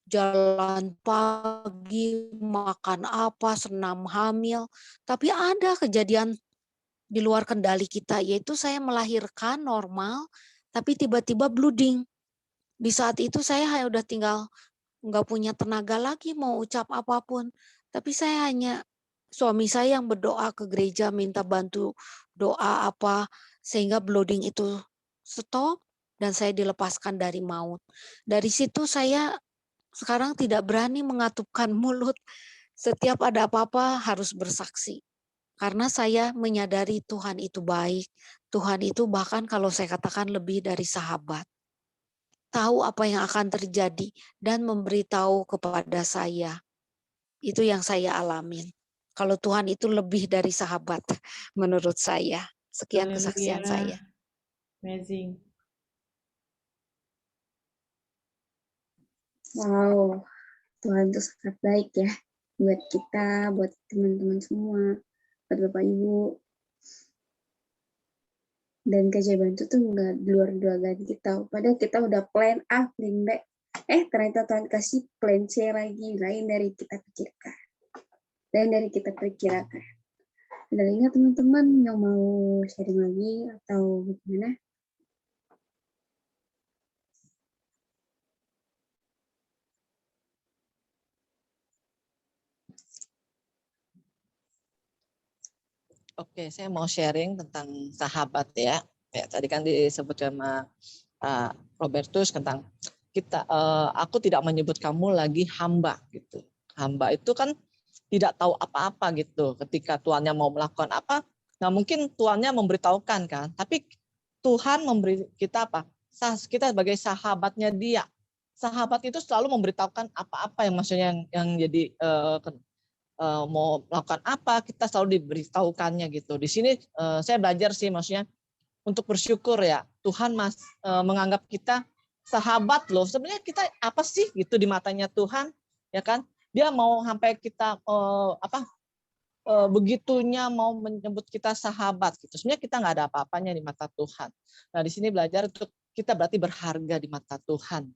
S1: jalan pagi, makan apa, senam hamil. Tapi ada kejadian di luar kendali kita, yaitu saya melahirkan normal, tapi tiba-tiba bleeding. Di saat itu saya hanya udah tinggal nggak punya tenaga lagi mau ucap apapun. Tapi saya hanya suami saya yang berdoa ke gereja, minta bantu doa apa, sehingga bleeding itu stop dan saya dilepaskan dari maut. Dari situ saya sekarang tidak berani mengatupkan mulut. Setiap ada apa-apa harus bersaksi. Karena saya menyadari Tuhan itu baik. Tuhan itu bahkan kalau saya katakan lebih dari sahabat. Tahu apa yang akan terjadi dan memberitahu kepada saya. Itu yang saya alamin. Kalau Tuhan itu lebih dari sahabat menurut saya. Sekian kesaksian saya.
S3: Amazing.
S2: Wow, Tuhan itu sangat baik ya buat kita, buat teman-teman semua, buat Bapak Ibu. Dan keajaiban itu tuh nggak di luar dugaan kita. Padahal kita udah plan A, plan B. Ternyata Tuhan kasih plan C lagi, lain dari kita pikirkan. Dan ingat teman-teman yang mau sharing lagi atau bagaimana?
S7: Oke, saya mau sharing tentang sahabat ya. Ya, tadi kan disebut sama Robertus tentang kita. Aku tidak menyebut kamu lagi hamba gitu. Hamba itu kan tidak tahu apa-apa gitu. Ketika tuannya mau melakukan apa, nah mungkin tuannya memberitahukan kan. Tapi Tuhan memberi kita apa? Kita sebagai sahabatnya Dia. Sahabat itu selalu memberitahukan apa-apa yang maksudnya yang jadi mau melakukan apa, kita selalu diberitahukannya gitu. Di sini saya belajar sih maksudnya untuk bersyukur ya. Tuhan menganggap kita sahabat loh. Sebenarnya kita apa sih gitu di matanya Tuhan, ya kan? Dia mau sampai kita begitunya mau menyebut kita sahabat gitu. Sebenarnya kita nggak ada apa-apanya di mata Tuhan. Nah, di sini belajar untuk kita berarti berharga di mata Tuhan.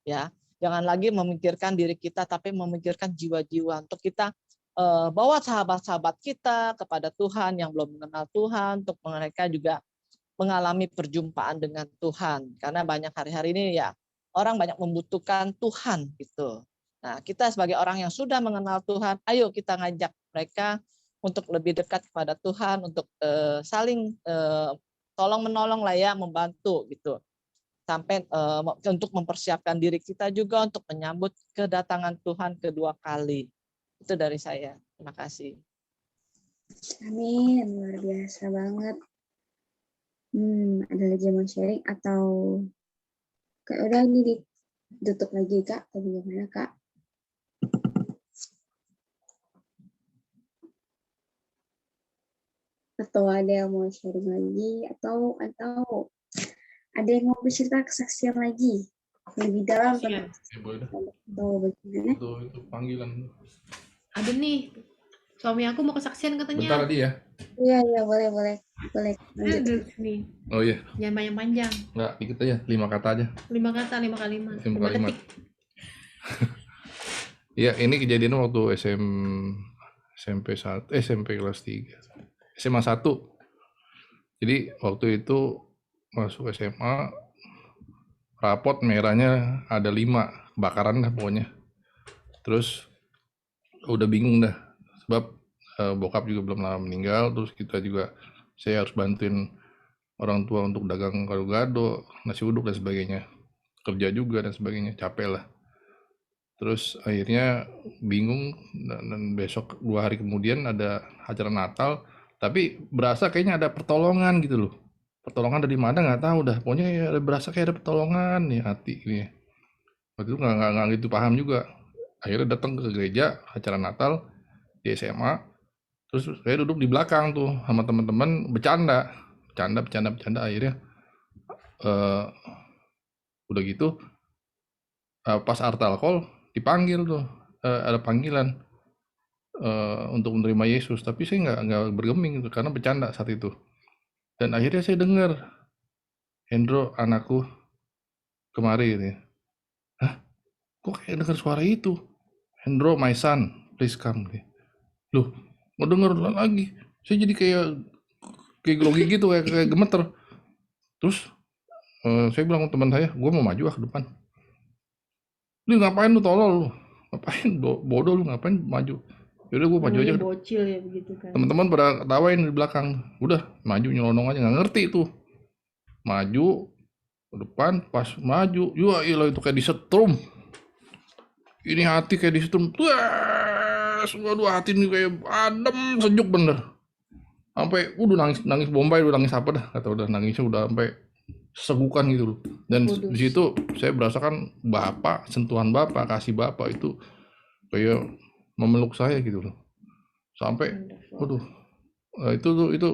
S7: Ya, jangan lagi memikirkan diri kita tapi memikirkan jiwa-jiwa untuk kita bawa sahabat-sahabat kita kepada Tuhan yang belum mengenal Tuhan, untuk mereka juga mengalami perjumpaan dengan Tuhan. Karena banyak hari-hari ini ya orang banyak membutuhkan Tuhan gitu. Nah, kita sebagai orang yang sudah mengenal Tuhan, ayo kita ngajak mereka untuk lebih dekat kepada Tuhan, untuk saling tolong-menolong lah ya, membantu gitu. Sampai untuk mempersiapkan diri kita juga untuk menyambut kedatangan Tuhan kedua kali. Itu dari saya. Terima kasih.
S2: Amin, luar biasa banget. Ada lagi yang mau sharing atau udah ini ditutup lagi Kak? Atau bagaimana Kak? Atau ada yang mau sharing lagi atau ada yang mau bercerita kesaksian lagi lebih dalam tentang atau bagaimana?
S5: Itu panggilan.
S3: Ada nih, suami aku mau kesaksian katanya.
S5: Bentar tadi ya.
S2: Iya, boleh.
S3: Aduh, nih.
S5: Oh iya.
S3: Jangan panjang-panjang.
S5: Enggak, dikit aja, 5 kata aja.
S3: 5 kata, 5 kalimat.
S5: 5
S3: 5
S5: kalimat.
S3: detik.
S5: Iya, ini kejadian waktu SMP kelas 3. SMA 1. Jadi waktu itu masuk SMA, rapot merahnya ada 5, kebakaran dah pokoknya. Terus udah bingung dah, sebab bokap juga belum lama meninggal, terus saya harus bantuin orang tua untuk dagang gado-gado, nasi uduk dan sebagainya, kerja juga dan sebagainya, capek lah. Terus akhirnya bingung, dan besok 2 hari kemudian ada acara Natal, tapi berasa kayaknya ada pertolongan gitu loh. Pertolongan dari mana nggak tahu dah, pokoknya berasa kayak ada pertolongan nih hati ini. Waktu itu nggak gitu paham juga. Akhirnya datang ke gereja acara Natal di SMA, terus saya duduk di belakang tuh sama teman-teman bercanda, akhirnya eh, udah gitu pas altar call dipanggil tuh, ada panggilan untuk menerima Yesus, tapi saya nggak bergeming gitu, karena bercanda saat itu. Dan akhirnya saya dengar, Hendro anakku kemari gitu ya. Hah? Kok kayak dengar suara itu? Hendro my son, please come. Loh, mau denger lagi. Saya jadi kayak grogi gitu, kayak gemeter. Terus saya bilang ke teman saya, gue mau maju ke depan. Lu ngapain lu tolol lu? Ngapain bodoh lu, ngapain maju? Yaudah gue maju aja.
S3: Namanya bocil ya begitu kan.
S5: Teman-teman pada ketawain di belakang. Udah maju nyelonong aja, nggak ngerti tuh. Maju ke depan, pas maju, ya ilah itu kayak disetrum. Ini hati kayak disetrum. Waduh, hati ini kayak adem, sejuk bener. Sampai udah nangis Bombay, udah nangis apa dah, kata udah nangisnya udah sampai segukan gitu loh. Dan di situ saya berasakan Bapak, sentuhan Bapak, kasih Bapak itu kayak memeluk saya gitu loh. Sampai waduh, itu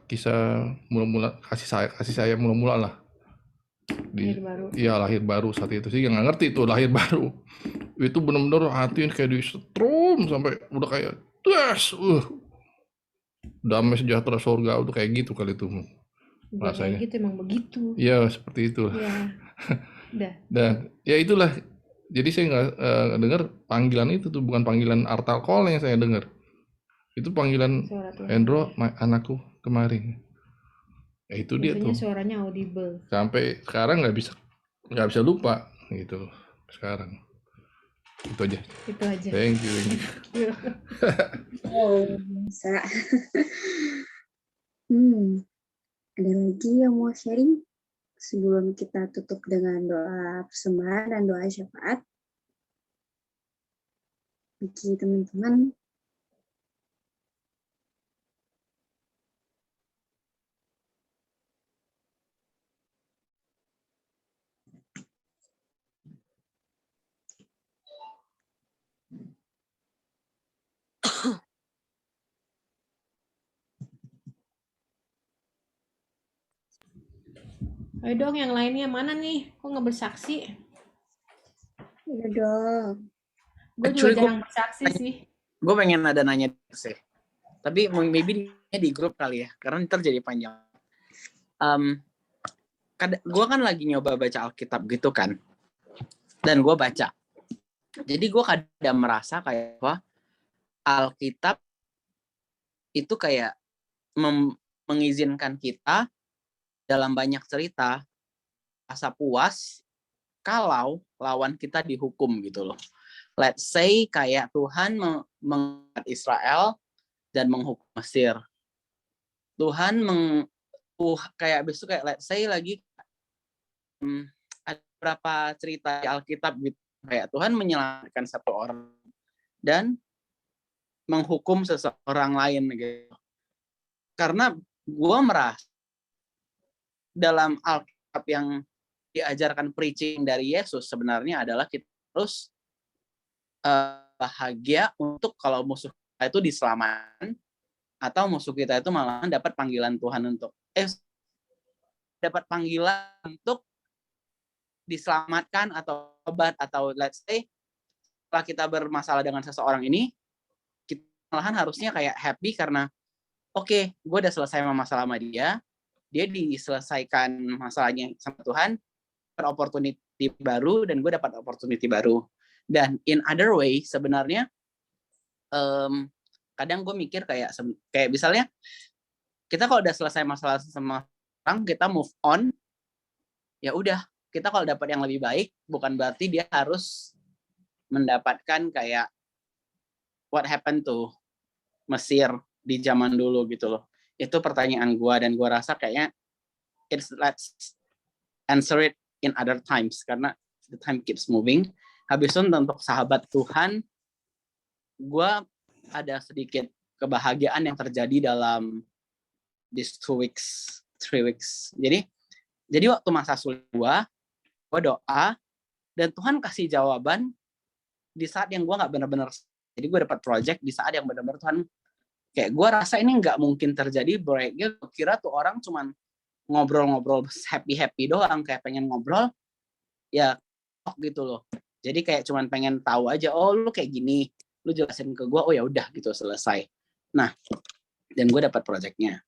S5: kisah mula-mula kasih saya mula-mula lah. Lahir baru saat itu sih, nggak ngerti tuh lahir baru. Itu bener-bener hati kayak disetrum sampai udah kayak damai sejahtera surga itu kayak gitu kali itu rasanya.
S3: Gitu emang begitu.
S5: Iya seperti itu.
S3: Ya.
S5: Dan ya itulah. Jadi saya nggak dengar panggilan itu tuh, bukan panggilan altar call yang saya dengar. Itu panggilan Hendro anakku kemari. Ya itu dia tuh.
S3: Suaranya audible.
S5: Sampai sekarang nggak bisa lupa gitu sekarang. Itu aja. Thank you.
S2: Oh, bisa. Ada lagi yang mau sharing sebelum kita tutup dengan doa persembahan dan doa syafaat bagi teman-teman?
S3: Ayo dong yang lainnya mana nih? Kok nggak bersaksi?
S2: Iya dong.
S3: Gue juga jarang bersaksi sih.
S8: Gue pengen ada nanya sih. Tapi maybe di grup kali ya, karena ntar jadi panjang. Gue kan lagi nyoba baca Alkitab gitu kan. Dan gue baca. Jadi gue kadang merasa kayak apa? Alkitab itu kayak mengizinkan kita dalam banyak cerita rasa puas kalau lawan kita dihukum gitu loh. Let's say kayak Tuhan mengangkat Israel dan menghukum Mesir. Tuhan kayak besok kayak let's say lagi ada beberapa cerita di Alkitab gitu, kayak Tuhan menyelamatkan satu orang dan menghukum seseorang lain gitu. Karena gue merasa dalam Alkitab yang diajarkan preaching dari Yesus sebenarnya adalah kita harus bahagia untuk kalau musuh kita itu diselamatkan, atau musuh kita itu malah dapat panggilan Tuhan untuk dapat panggilan untuk diselamatkan atau obat, atau let's say setelah kita bermasalah dengan seseorang ini kita malahan harusnya kayak happy karena oke, gue udah selesai masalah sama dia diselesaikan masalahnya sama Tuhan, opportunity baru, dan gue dapat opportunity baru. Dan in other way sebenarnya kadang gue mikir kayak misalnya kita kalau udah selesai masalah sama orang, kita move on, ya udah, kita kalau dapat yang lebih baik bukan berarti dia harus mendapatkan kayak what happened to Mesir di zaman dulu gitu loh. Itu pertanyaan gue, dan gue rasa kayaknya let's answer it in other times, karena the time keeps moving. Habis itu untuk sahabat Tuhan, gue ada sedikit kebahagiaan yang terjadi dalam these 3 weeks. Jadi waktu masa sulit gue doa, dan Tuhan kasih jawaban di saat yang gue nggak benar-benar. Jadi gue dapat project di saat yang benar-benar Tuhan, kayak gue rasa ini nggak mungkin terjadi. Gue kira tuh orang cuman ngobrol-ngobrol happy doang, kayak pengen ngobrol ya gitu loh. Jadi kayak cuman pengen tahu aja, oh lu kayak gini, lu jelasin ke gue, oh ya udah gitu, selesai. Nah, dan gue dapat projectnya.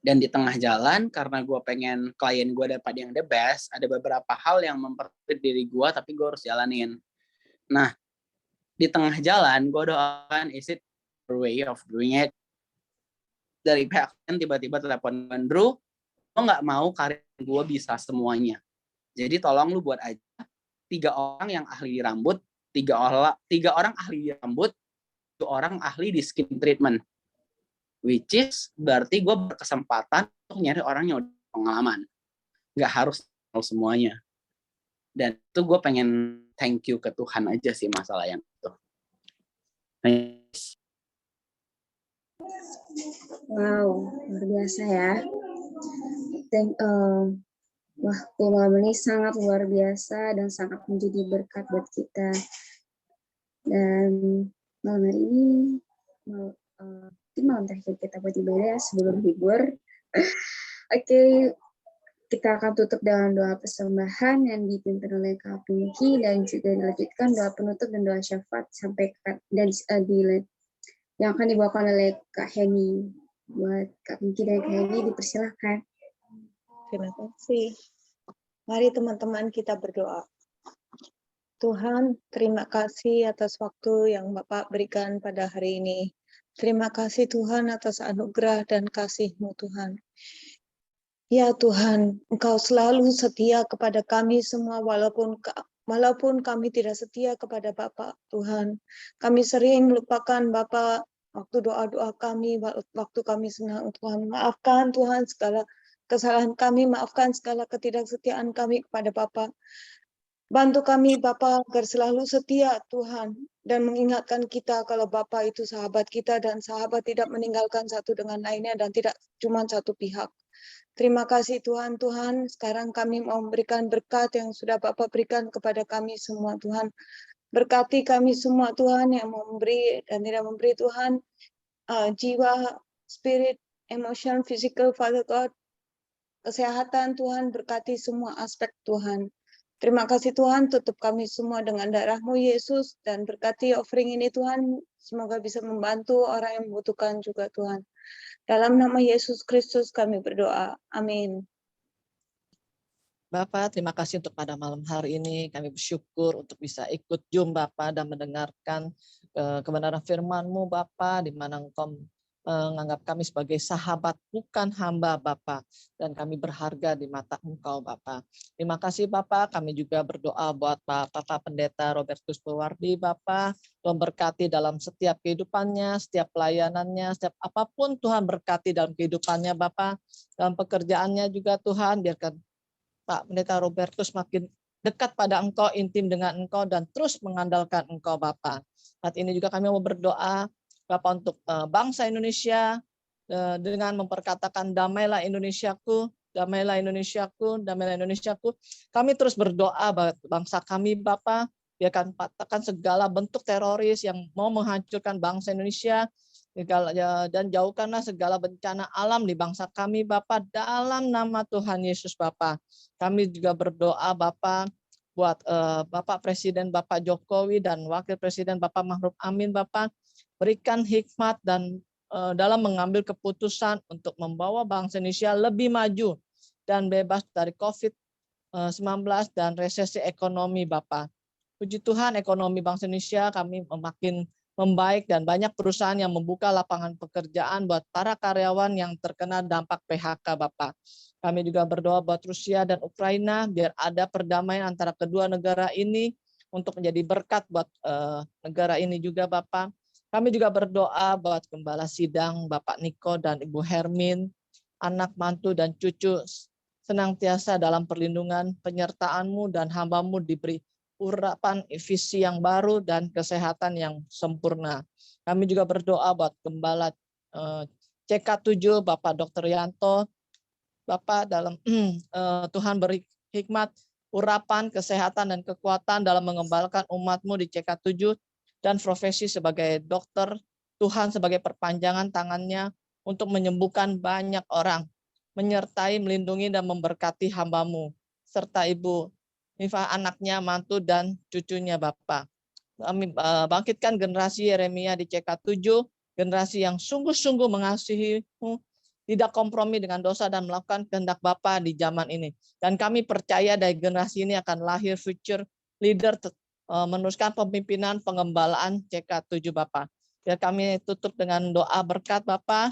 S8: Dan di tengah jalan, karena gue pengen klien gue dapat yang the best, ada beberapa hal yang mempersulit diri gue, tapi gue harus jalanin. Nah, di tengah jalan, gue doakan, is it the way of doing it? Dari pihak klien tiba-tiba telepon, Andrew, gue nggak mau karir gue bisa semuanya. Jadi tolong lu buat aja 3 orang yang ahli rambut, 3 orang ahli rambut, 1 orang ahli di skin treatment. Which is berarti gue berkesempatan untuk nyari orang yang udah pengalaman. Nggak harus tahu semuanya. Dan itu gue pengen thank you ke Tuhan aja sih masalah yang itu.
S2: Wow, luar biasa ya. Waktu malam ini sangat luar biasa dan sangat menjadi berkat buat kita. Dan malam hari ini, malam terakhir kita buat ibadah sebelum libur. Oke, kita akan tutup dengan doa persembahan yang dipimpin oleh Kak Pinky, dan juga dilanjutkan doa penutup dan doa syafaat sampai dan yang akan dibawakan oleh Kak Heni. Buat Kak Pinky dan Kak Heni, dipersilahkan.
S9: Terima kasih. Mari teman-teman kita berdoa. Tuhan, terima kasih atas waktu yang Bapak berikan pada hari ini. Terima kasih Tuhan atas anugerah dan kasih-Mu Tuhan. Ya Tuhan, Engkau selalu setia kepada kami semua walaupun kami tidak setia kepada Bapak Tuhan. Kami sering melupakan Bapak waktu doa-doa kami, waktu kami senang. Tuhan, maafkan Tuhan segala kesalahan kami, maafkan segala ketidaksetiaan kami kepada Bapa. Bantu kami Bapa agar selalu setia Tuhan, dan mengingatkan kita kalau Bapa itu sahabat kita, dan sahabat tidak meninggalkan satu dengan lainnya, dan tidak cuma satu pihak. Terima kasih Tuhan. Sekarang kami mau memberikan berkat yang sudah Bapa berikan kepada kami semua Tuhan. Berkati kami semua Tuhan, yang memberi dan tidak memberi Tuhan, jiwa, spirit, emotion, physical, Father God, kesehatan Tuhan, berkati semua aspek Tuhan. Terima kasih Tuhan, tutup kami semua dengan darah-Mu Yesus, dan berkati offering ini Tuhan, semoga bisa membantu orang yang membutuhkan juga Tuhan. Dalam nama Yesus Kristus kami berdoa. Amin.
S7: Bapak, terima kasih untuk pada malam hari ini. Kami bersyukur untuk bisa ikut Zoom Bapak dan mendengarkan kebenaran firman-Mu Bapak, di mana Engkau menganggap kami sebagai sahabat, bukan hamba Bapak, dan kami berharga di mata Engkau Bapak. Terima kasih Bapak. Kami juga berdoa buat Bapak Pendeta Robertus Pewardi Bapak, Tuhan berkati dalam setiap kehidupannya, setiap pelayanannya, setiap apapun Tuhan berkati dalam kehidupannya Bapak, dalam pekerjaannya juga Tuhan, biarkan Pak Pendeta Robertus makin dekat pada Engkau, intim dengan Engkau, dan terus mengandalkan Engkau Bapak. Saat ini juga kami mau berdoa Bapak untuk bangsa Indonesia, dengan memperkatakan damailah Indonesiaku, damailah Indonesiaku, damailah Indonesiaku. Kami terus berdoa bangsa kami Bapak, biarkan patahkan segala bentuk teroris yang mau menghancurkan bangsa Indonesia, dan jauhkanlah segala bencana alam di bangsa kami Bapak, dalam nama Tuhan Yesus Bapak. Kami juga berdoa Bapak buat Bapak Presiden Bapak Jokowi dan Wakil Presiden Bapak Ma'ruf Amin Bapak, berikan hikmat dan dalam mengambil keputusan untuk membawa bangsa Indonesia lebih maju dan bebas dari COVID-19 dan resesi ekonomi Bapak. Puji Tuhan, ekonomi bangsa Indonesia kami makin membaik, dan banyak perusahaan yang membuka lapangan pekerjaan buat para karyawan yang terkena dampak PHK Bapak. Kami juga berdoa buat Rusia dan Ukraina, biar ada perdamaian antara kedua negara ini untuk menjadi berkat buat negara ini juga Bapak. Kami juga berdoa buat Gembala Sidang, Bapak Niko dan Ibu Hermin, anak, mantu, dan cucu senantiasa dalam perlindungan, penyertaan-Mu, dan hamba-Mu diberi urapan visi yang baru dan kesehatan yang sempurna. Kami juga berdoa buat Gembala CK7, Bapak Dr. Yanto, Bapak dalam Tuhan beri hikmat, urapan, kesehatan, dan kekuatan dalam mengembalakan umat-Mu di CK7 dan profesi sebagai dokter, Tuhan sebagai perpanjangan tangannya untuk menyembuhkan banyak orang, menyertai, melindungi, dan memberkati hamba-Mu, serta Ibu Nifa, anaknya, mantu, dan cucunya Bapak. Kami bangkitkan generasi Yeremia di CK7, generasi yang sungguh-sungguh mengasihi-Mu, tidak kompromi dengan dosa dan melakukan kehendak Bapa di zaman ini. Dan kami percaya dari generasi ini akan lahir future leader meneruskan pemimpinan pengembalaan CK7 Bapa. Ya, kami tutup dengan doa berkat Bapa.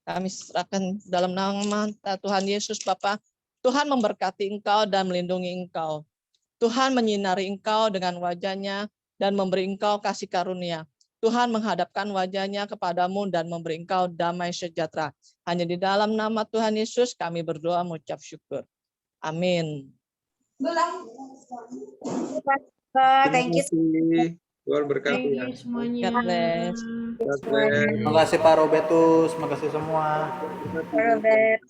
S7: Kami serahkan dalam nama Tuhan Yesus Bapa. Tuhan memberkati Engkau dan melindungi Engkau. Tuhan menyinari Engkau dengan wajah-Nya dan memberi Engkau kasih karunia. Tuhan menghadapkan wajah-Nya kepadamu dan memberi Engkau damai sejahtera. Hanya di dalam nama Tuhan Yesus kami berdoa mengucap syukur. Amin.
S2: Thank you.
S6: Tuhan berkati
S3: Thank
S6: ya.
S3: you semuanya.
S7: God bless.
S6: God bless.
S10: Terima kasih Pak Robertus, terima kasih semua.
S2: Robert.